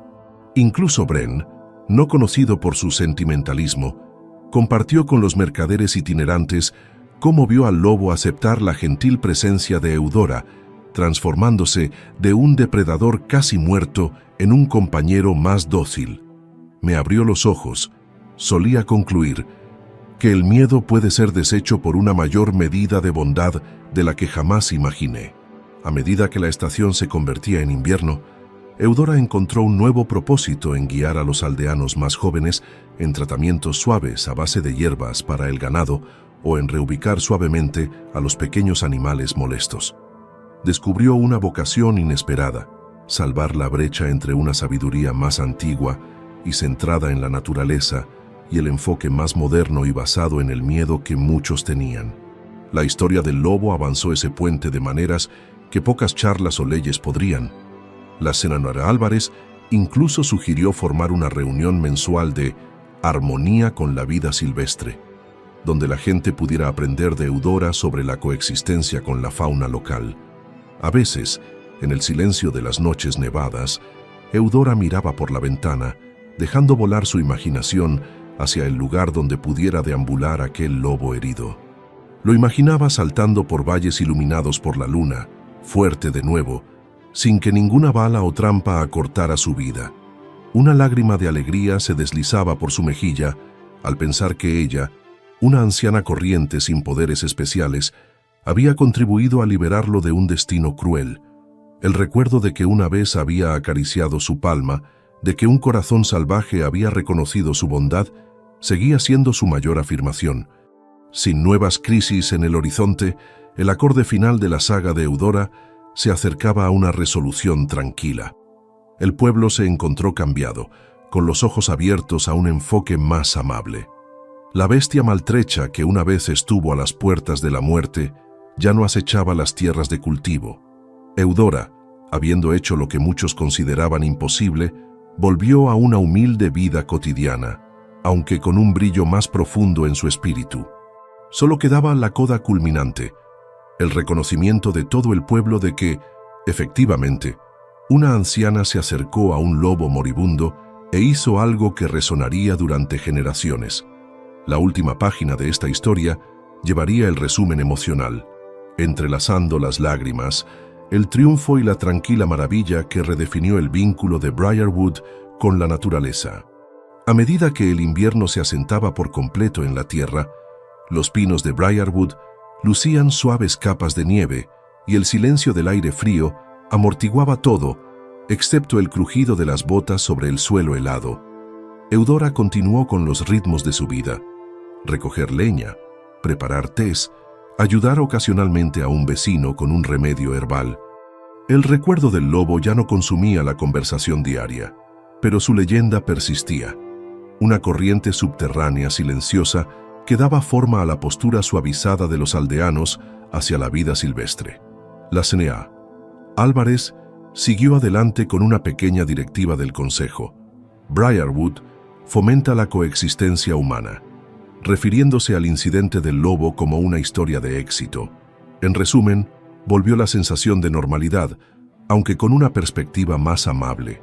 Incluso Bren, no conocido por su sentimentalismo, compartió con los mercaderes itinerantes cómo vio al lobo aceptar la gentil presencia de Eudora transformándose de un depredador casi muerto en un compañero más dócil. Me abrió los ojos. Solía concluir que el miedo puede ser deshecho por una mayor medida de bondad de la que jamás imaginé. A medida que la estación se convertía en invierno, Eudora encontró un nuevo propósito en guiar a los aldeanos más jóvenes en tratamientos suaves a base de hierbas para el ganado o en reubicar suavemente a los pequeños animales molestos. Descubrió una vocación inesperada: salvar la brecha entre una sabiduría más antigua y centrada en la naturaleza y el enfoque más moderno y basado en el miedo que muchos tenían. La historia del lobo avanzó ese puente de maneras que pocas charlas o leyes podrían. La senadora Álvarez incluso sugirió formar una reunión mensual de armonía con la vida silvestre, donde la gente pudiera aprender de Eudora sobre la coexistencia con la fauna local. A veces, en el silencio de las noches nevadas, Eudora miraba por la ventana, dejando volar su imaginación hacia el lugar donde pudiera deambular aquel lobo herido. Lo imaginaba saltando por valles iluminados por la luna, fuerte de nuevo, sin que ninguna bala o trampa acortara su vida. Una lágrima de alegría se deslizaba por su mejilla al pensar que ella, una anciana corriente sin poderes especiales, había contribuido a liberarlo de un destino cruel. El recuerdo de que una vez había acariciado su palma, de que un corazón salvaje había reconocido su bondad, seguía siendo su mayor afirmación. Sin nuevas crisis en el horizonte, el acorde final de la saga de Eudora se acercaba a una resolución tranquila. El pueblo se encontró cambiado, con los ojos abiertos a un enfoque más amable. La bestia maltrecha que una vez estuvo a las puertas de la muerte ya no acechaba las tierras de cultivo. Eudora, habiendo hecho lo que muchos consideraban imposible, volvió a una humilde vida cotidiana, aunque con un brillo más profundo en su espíritu. Solo quedaba la coda culminante, el reconocimiento de todo el pueblo de que, efectivamente, una anciana se acercó a un lobo moribundo e hizo algo que resonaría durante generaciones. La última página de esta historia llevaría el resumen emocional, entrelazando las lágrimas, el triunfo y la tranquila maravilla que redefinió el vínculo de Briarwood con la naturaleza. A medida que el invierno se asentaba por completo en la tierra, los pinos de Briarwood lucían suaves capas de nieve y el silencio del aire frío amortiguaba todo, excepto el crujido de las botas sobre el suelo helado. Eudora continuó con los ritmos de su vida: recoger leña, preparar tés, ayudar ocasionalmente a un vecino con un remedio herbal. El recuerdo del lobo ya no consumía la conversación diaria, pero su leyenda persistía. Una corriente subterránea silenciosa que daba forma a la postura suavizada de los aldeanos hacia la vida silvestre. La senadora Álvarez siguió adelante con una pequeña directiva del Consejo: Briarwood fomenta la coexistencia humana, refiriéndose al incidente del lobo como una historia de éxito. En resumen, volvió la sensación de normalidad, aunque con una perspectiva más amable.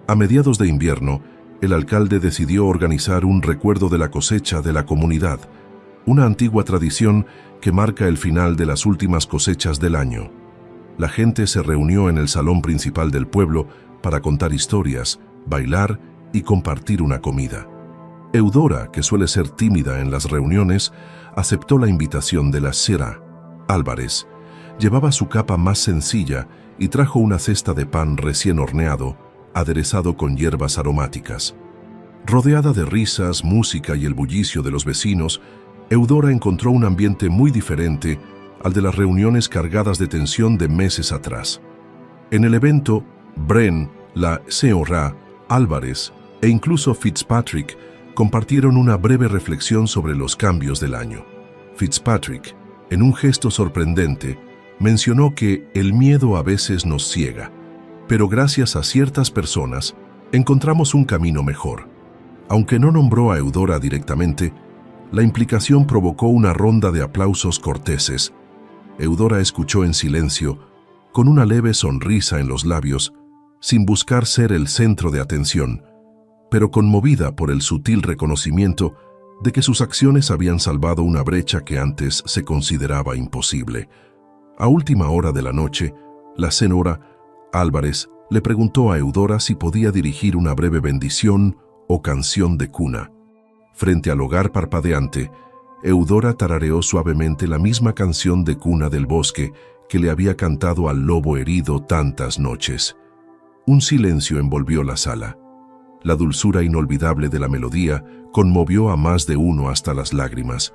A mediados de invierno, el alcalde decidió organizar un recuerdo de la cosecha de la comunidad, una antigua tradición que marca el final de las últimas cosechas del año. La gente se reunió en el salón principal del pueblo para contar historias, bailar y compartir una comida. Eudora, que suele ser tímida en las reuniones, aceptó la invitación de la senadora Álvarez. Llevaba su capa más sencilla y trajo una cesta de pan recién horneado, aderezado con hierbas aromáticas. Rodeada de risas, música y el bullicio de los vecinos, Eudora encontró un ambiente muy diferente al de las reuniones cargadas de tensión de meses atrás. En el evento, Bren, la senadora Álvarez e incluso Fitzpatrick compartieron una breve reflexión sobre los cambios del año. Fitzpatrick, en un gesto sorprendente, mencionó que el miedo a veces nos ciega, pero gracias a ciertas personas encontramos un camino mejor. Aunque no nombró a Eudora directamente, la implicación provocó una ronda de aplausos corteses. Eudora escuchó en silencio, con una leve sonrisa en los labios, sin buscar ser el centro de atención, pero conmovida por el sutil reconocimiento de que sus acciones habían salvado una brecha que antes se consideraba imposible. A última hora de la noche, La señora Álvarez le preguntó a Eudora si podía dirigir una breve bendición o canción de cuna. Frente al hogar parpadeante, Eudora tarareó suavemente la misma canción de cuna del bosque que le había cantado al lobo herido tantas noches. Un silencio envolvió la sala. La dulzura inolvidable de la melodía conmovió a más de uno hasta las lágrimas,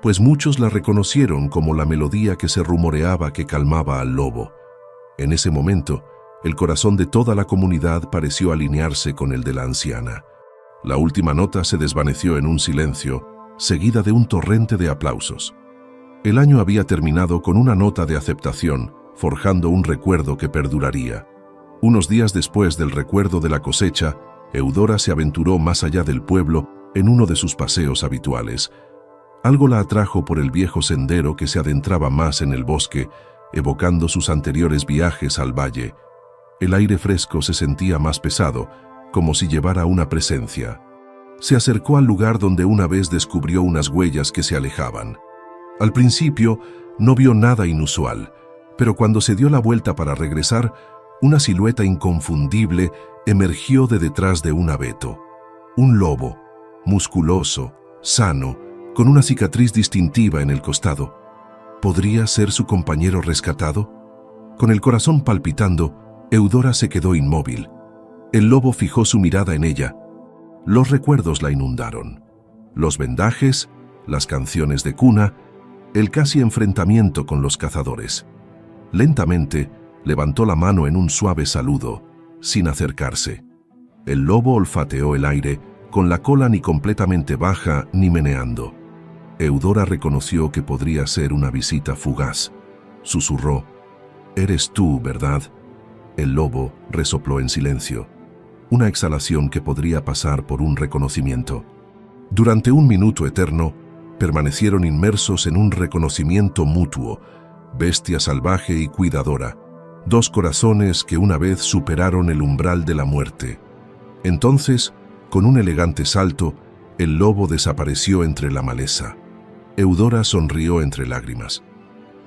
pues muchos la reconocieron como la melodía que se rumoreaba que calmaba al lobo. En ese momento, el corazón de toda la comunidad pareció alinearse con el de la anciana. La última nota se desvaneció en un silencio, seguida de un torrente de aplausos. El año había terminado con una nota de aceptación, forjando un recuerdo que perduraría. Unos días después del recuerdo de la cosecha, Eudora se aventuró más allá del pueblo en uno de sus paseos habituales. Algo la atrajo por el viejo sendero que se adentraba más en el bosque, evocando sus anteriores viajes al valle. El aire fresco se sentía más pesado, como si llevara una presencia. Se acercó al lugar donde una vez descubrió unas huellas que se alejaban. Al principio no vio nada inusual, pero cuando se dio la vuelta para regresar, una silueta inconfundible emergió de detrás de un abeto. Un lobo, musculoso, sano, con una cicatriz distintiva en el costado. ¿Podría ser su compañero rescatado? Con el corazón palpitando, Eudora se quedó inmóvil. El lobo fijó su mirada en ella. Los recuerdos la inundaron. Los vendajes, las canciones de cuna, el casi enfrentamiento con los cazadores. Lentamente, levantó la mano en un suave saludo, sin acercarse. El lobo olfateó el aire, con la cola ni completamente baja ni meneando. Eudora reconoció que podría ser una visita fugaz. Susurró: «Eres tú, ¿verdad?». El lobo resopló en silencio, una exhalación que podría pasar por un reconocimiento. Durante un minuto eterno, permanecieron inmersos en un reconocimiento mutuo, bestia salvaje y cuidadora, dos corazones que una vez superaron el umbral de la muerte. Entonces, con un elegante salto, el lobo desapareció entre la maleza. Eudora sonrió entre lágrimas.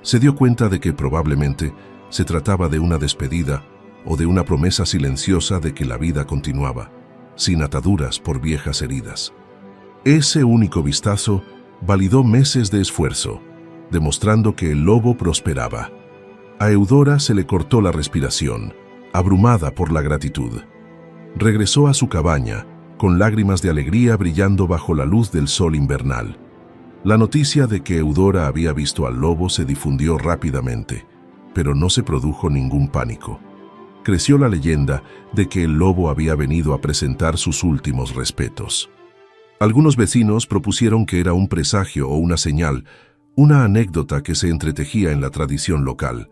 Se dio cuenta de que probablemente se trataba de una despedida o de una promesa silenciosa de que la vida continuaba, sin ataduras por viejas heridas. Ese único vistazo validó meses de esfuerzo, demostrando que el lobo prosperaba. A Eudora se le cortó la respiración, abrumada por la gratitud. Regresó a su cabaña, con lágrimas de alegría brillando bajo la luz del sol invernal. La noticia de que Eudora había visto al lobo se difundió rápidamente, pero no se produjo ningún pánico. Creció la leyenda de que el lobo había venido a presentar sus últimos respetos. Algunos vecinos propusieron que era un presagio o una señal, una anécdota que se entretejía en la tradición local.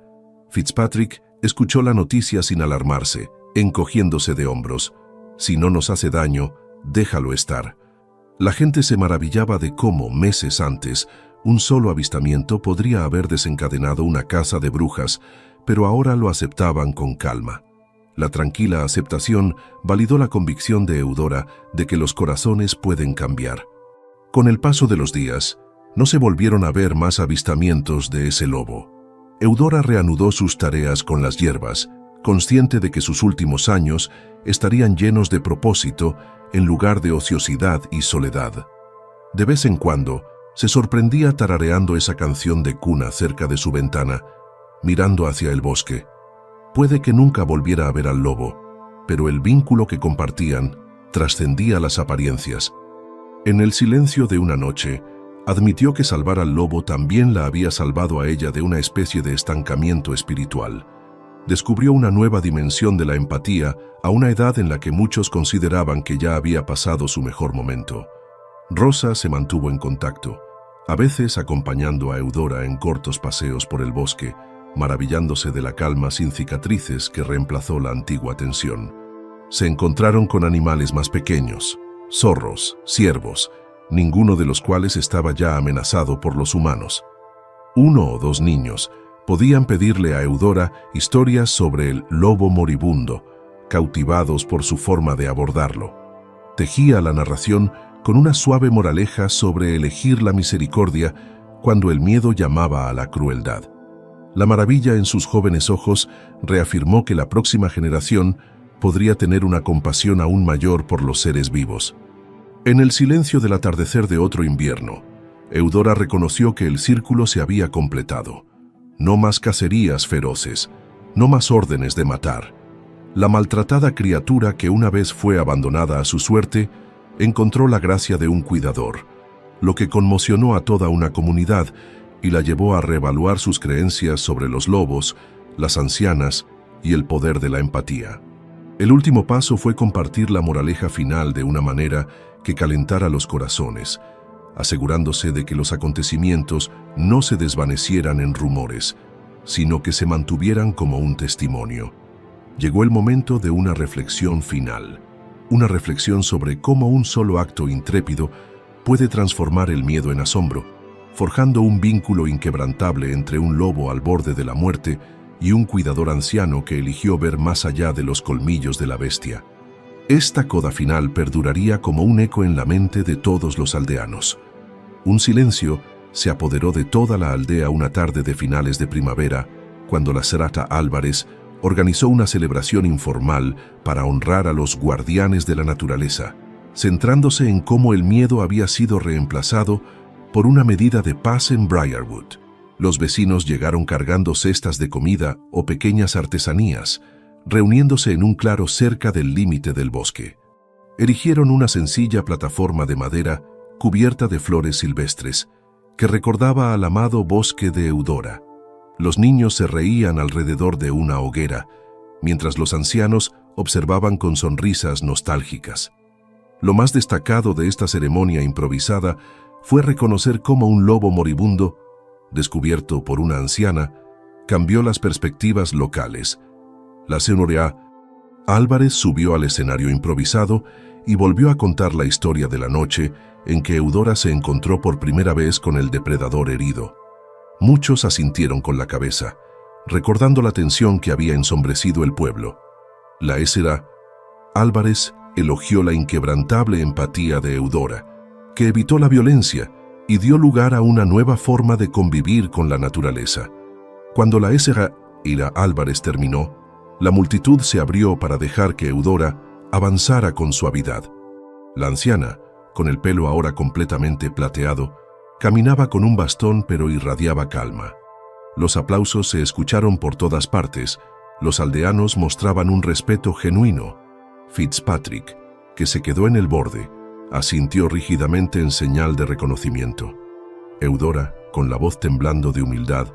Fitzpatrick escuchó la noticia sin alarmarse, encogiéndose de hombros. «Si no nos hace daño, déjalo estar». La gente se maravillaba de cómo, meses antes, un solo avistamiento podría haber desencadenado una caza de brujas, pero ahora lo aceptaban con calma. La tranquila aceptación validó la convicción de Eudora de que los corazones pueden cambiar. Con el paso de los días, no se volvieron a ver más avistamientos de ese lobo. Eudora reanudó sus tareas con las hierbas, consciente de que sus últimos años estarían llenos de propósito en lugar de ociosidad y soledad. De vez en cuando, se sorprendía tarareando esa canción de cuna cerca de su ventana, mirando hacia el bosque. Puede que nunca volviera a ver al lobo, pero el vínculo que compartían trascendía las apariencias. En el silencio de una noche, admitió que salvar al lobo también la había salvado a ella de una especie de estancamiento espiritual. Descubrió una nueva dimensión de la empatía a una edad en la que muchos consideraban que ya había pasado su mejor momento. Rosa se mantuvo en contacto, a veces acompañando a Eudora en cortos paseos por el bosque, maravillándose de la calma sin cicatrices que reemplazó la antigua tensión. Se encontraron con animales más pequeños, zorros, ciervos, ninguno de los cuales estaba ya amenazado por los humanos. 1 o 2 niños podían pedirle a Eudora historias sobre el lobo moribundo, cautivados por su forma de abordarlo. Tejía la narración con una suave moraleja sobre elegir la misericordia cuando el miedo llamaba a la crueldad. La maravilla en sus jóvenes ojos reafirmó que la próxima generación podría tener una compasión aún mayor por los seres vivos. En el silencio del atardecer de otro invierno, Eudora reconoció que el círculo se había completado. No más cacerías feroces, no más órdenes de matar. La maltratada criatura que una vez fue abandonada a su suerte, encontró la gracia de un cuidador, lo que conmocionó a toda una comunidad y la llevó a reevaluar sus creencias sobre los lobos, las ancianas y el poder de la empatía. El último paso fue compartir la moraleja final de una manera que calentara los corazones, asegurándose de que los acontecimientos no se desvanecieran en rumores, sino que se mantuvieran como un testimonio. Llegó el momento de una reflexión final, una reflexión sobre cómo un solo acto intrépido puede transformar el miedo en asombro, forjando un vínculo inquebrantable entre un lobo al borde de la muerte y un cuidador anciano que eligió ver más allá de los colmillos de la bestia. Esta coda final perduraría como un eco en la mente de todos los aldeanos. Un silencio se apoderó de toda la aldea una tarde de finales de primavera, cuando la Serata Álvarez organizó una celebración informal para honrar a los guardianes de la naturaleza, centrándose en cómo el miedo había sido reemplazado por una medida de paz en Briarwood. Los vecinos llegaron cargando cestas de comida o pequeñas artesanías, reuniéndose en un claro cerca del límite del bosque. Erigieron una sencilla plataforma de madera cubierta de flores silvestres, que recordaba al amado bosque de Eudora. Los niños se reían alrededor de una hoguera, mientras los ancianos observaban con sonrisas nostálgicas. Lo más destacado de esta ceremonia improvisada fue reconocer cómo un lobo moribundo, descubierto por una anciana, cambió las perspectivas locales. La señora Álvarez subió al escenario improvisado y volvió a contar la historia de la noche en que Eudora se encontró por primera vez con el depredador herido. Muchos asintieron con la cabeza, recordando la tensión que había ensombrecido el pueblo. La Señora Álvarez elogió la inquebrantable empatía de Eudora, que evitó la violencia y dio lugar a una nueva forma de convivir con la naturaleza. Cuando la Señora Álvarez terminó, la multitud se abrió para dejar que Eudora avanzara con suavidad. La anciana, con el pelo ahora completamente plateado, caminaba con un bastón pero irradiaba calma. Los aplausos se escucharon por todas partes, los aldeanos mostraban un respeto genuino. Fitzpatrick, que se quedó en el borde, asintió rígidamente en señal de reconocimiento. Eudora, con la voz temblando de humildad,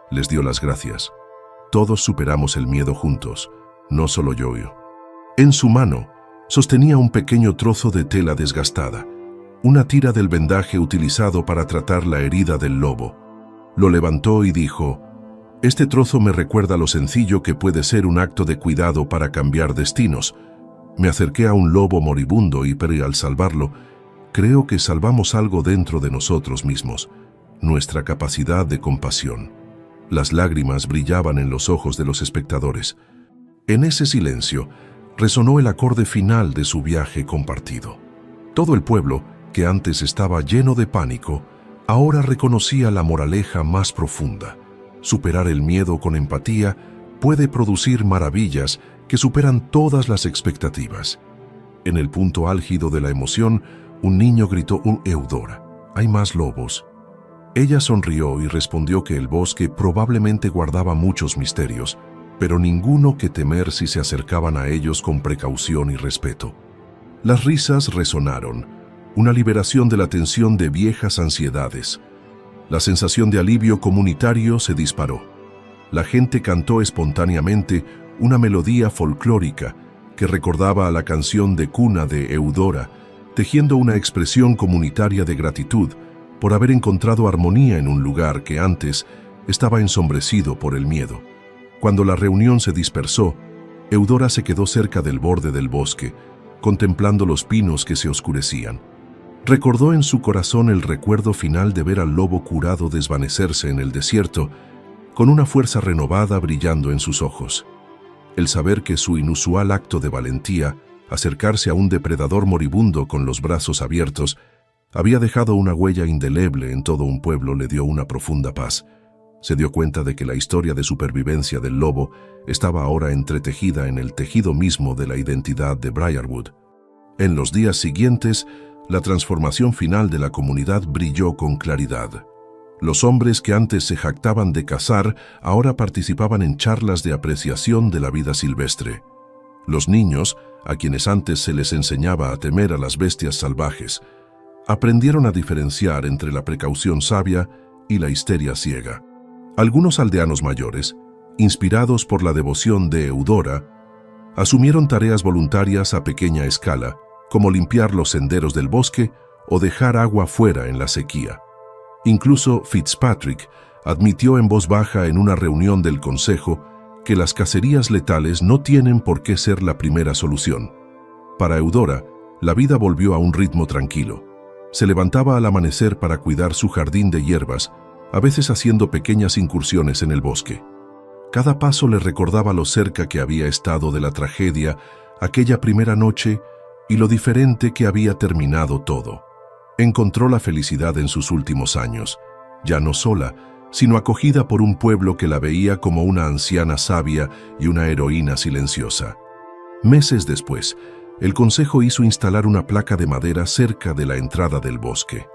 les dio las gracias. Todos superamos el miedo juntos, no solo yo. En su mano, sostenía un pequeño trozo de tela desgastada, una tira del vendaje utilizado para tratar la herida del lobo. Lo levantó y dijo: «Este trozo me recuerda lo sencillo que puede ser un acto de cuidado para cambiar destinos. Me acerqué a un lobo moribundo y al salvarlo, creo que salvamos algo dentro de nosotros mismos, nuestra capacidad de compasión». Las lágrimas brillaban en los ojos de los espectadores. En ese silencio resonó el acorde final de su viaje compartido. Todo el pueblo, que antes estaba lleno de pánico, ahora reconocía la moraleja más profunda. Superar el miedo con empatía puede producir maravillas que superan todas las expectativas. En el punto álgido de la emoción, un niño gritó: «Eudora, hay más lobos». Ella sonrió y respondió que el bosque probablemente guardaba muchos misterios, pero ninguno que temer si se acercaban a ellos con precaución y respeto. Las risas resonaron, una liberación de la tensión de viejas ansiedades. La sensación de alivio comunitario se disparó. La gente cantó espontáneamente una melodía folclórica que recordaba a la canción de cuna de Eudora, tejiendo una expresión comunitaria de gratitud por haber encontrado armonía en un lugar que antes estaba ensombrecido por el miedo. Cuando la reunión se dispersó, Eudora se quedó cerca del borde del bosque, contemplando los pinos que se oscurecían. Recordó en su corazón el recuerdo final de ver al lobo curado desvanecerse en el desierto, con una fuerza renovada brillando en sus ojos. El saber que su inusual acto de valentía, acercarse a un depredador moribundo con los brazos abiertos, había dejado una huella indeleble en todo un pueblo, le dio una profunda paz. Se dio cuenta de que la historia de supervivencia del lobo estaba ahora entretejida en el tejido mismo de la identidad de Briarwood. En los días siguientes, la transformación final de la comunidad brilló con claridad. Los hombres que antes se jactaban de cazar ahora participaban en charlas de apreciación de la vida silvestre. Los niños, a quienes antes se les enseñaba a temer a las bestias salvajes, aprendieron a diferenciar entre la precaución sabia y la histeria ciega. Algunos aldeanos mayores, inspirados por la devoción de Eudora, asumieron tareas voluntarias a pequeña escala, como limpiar los senderos del bosque o dejar agua fuera en la sequía. Incluso Fitzpatrick admitió en voz baja en una reunión del consejo que las cacerías letales no tienen por qué ser la primera solución. Para Eudora, la vida volvió a un ritmo tranquilo. Se levantaba al amanecer para cuidar su jardín de hierbas, a veces haciendo pequeñas incursiones en el bosque. Cada paso le recordaba lo cerca que había estado de la tragedia aquella primera noche y lo diferente que había terminado todo. Encontró la felicidad en sus últimos años, ya no sola, sino acogida por un pueblo que la veía como una anciana sabia y una heroína silenciosa. Meses después, el consejo hizo instalar una placa de madera cerca de la entrada del bosque.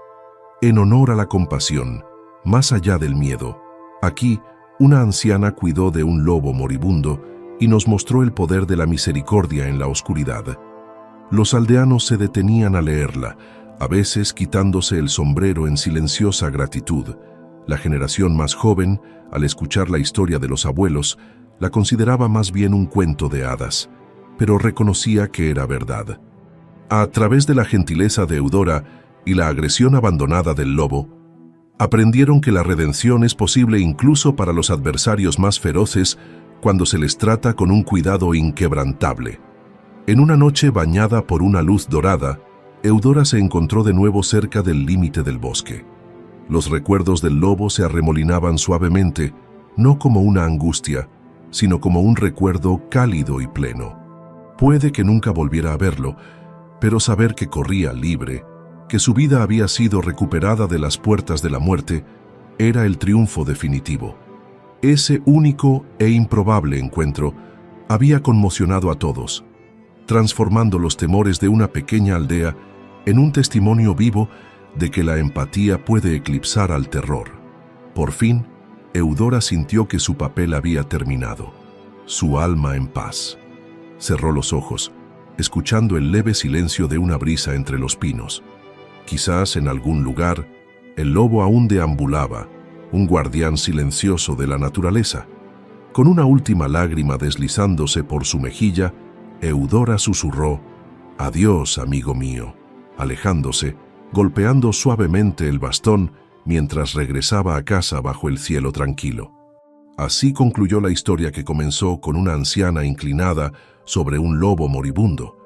En honor a la compasión, más allá del miedo, aquí una anciana cuidó de un lobo moribundo y nos mostró el poder de la misericordia en la oscuridad. Los aldeanos se detenían a leerla, a veces quitándose el sombrero en silenciosa gratitud. La generación más joven, al escuchar la historia de los abuelos, la consideraba más bien un cuento de hadas, pero reconocía que era verdad. A través de la gentileza de Eudora y la agresión abandonada del lobo, aprendieron que la redención es posible incluso para los adversarios más feroces cuando se les trata con un cuidado inquebrantable. En una noche bañada por una luz dorada, Eudora se encontró de nuevo cerca del límite del bosque. Los recuerdos del lobo se arremolinaban suavemente, no como una angustia, sino como un recuerdo cálido y pleno. Puede que nunca volviera a verlo, pero saber que corría libre, que su vida había sido recuperada de las puertas de la muerte, era el triunfo definitivo. Ese único e improbable encuentro había conmocionado a todos, transformando los temores de una pequeña aldea en un testimonio vivo de que la empatía puede eclipsar al terror. Por fin, Eudora sintió que su papel había terminado, su alma en paz. Cerró los ojos, escuchando el leve silencio de una brisa entre los pinos. Quizás en algún lugar, el lobo aún deambulaba, un guardián silencioso de la naturaleza. Con una última lágrima deslizándose por su mejilla, Eudora susurró: «Adiós, amigo mío», alejándose, golpeando suavemente el bastón mientras regresaba a casa bajo el cielo tranquilo. Así concluyó la historia que comenzó con una anciana inclinada sobre un lobo moribundo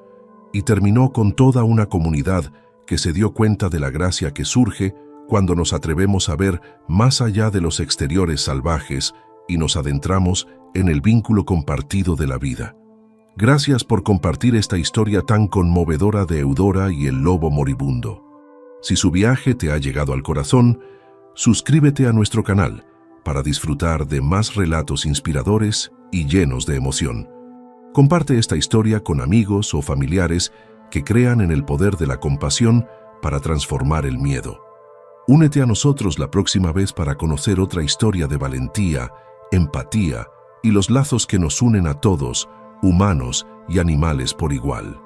y terminó con toda una comunidad que se dio cuenta de la gracia que surge cuando nos atrevemos a ver más allá de los exteriores salvajes y nos adentramos en el vínculo compartido de la vida. Gracias por compartir esta historia tan conmovedora de Eudora y el lobo moribundo. Si su viaje te ha llegado al corazón, suscríbete a nuestro canal para disfrutar de más relatos inspiradores y llenos de emoción. Comparte esta historia con amigos o familiares que crean en el poder de la compasión para transformar el miedo. Únete a nosotros la próxima vez para conocer otra historia de valentía, empatía y los lazos que nos unen a todos, humanos y animales por igual.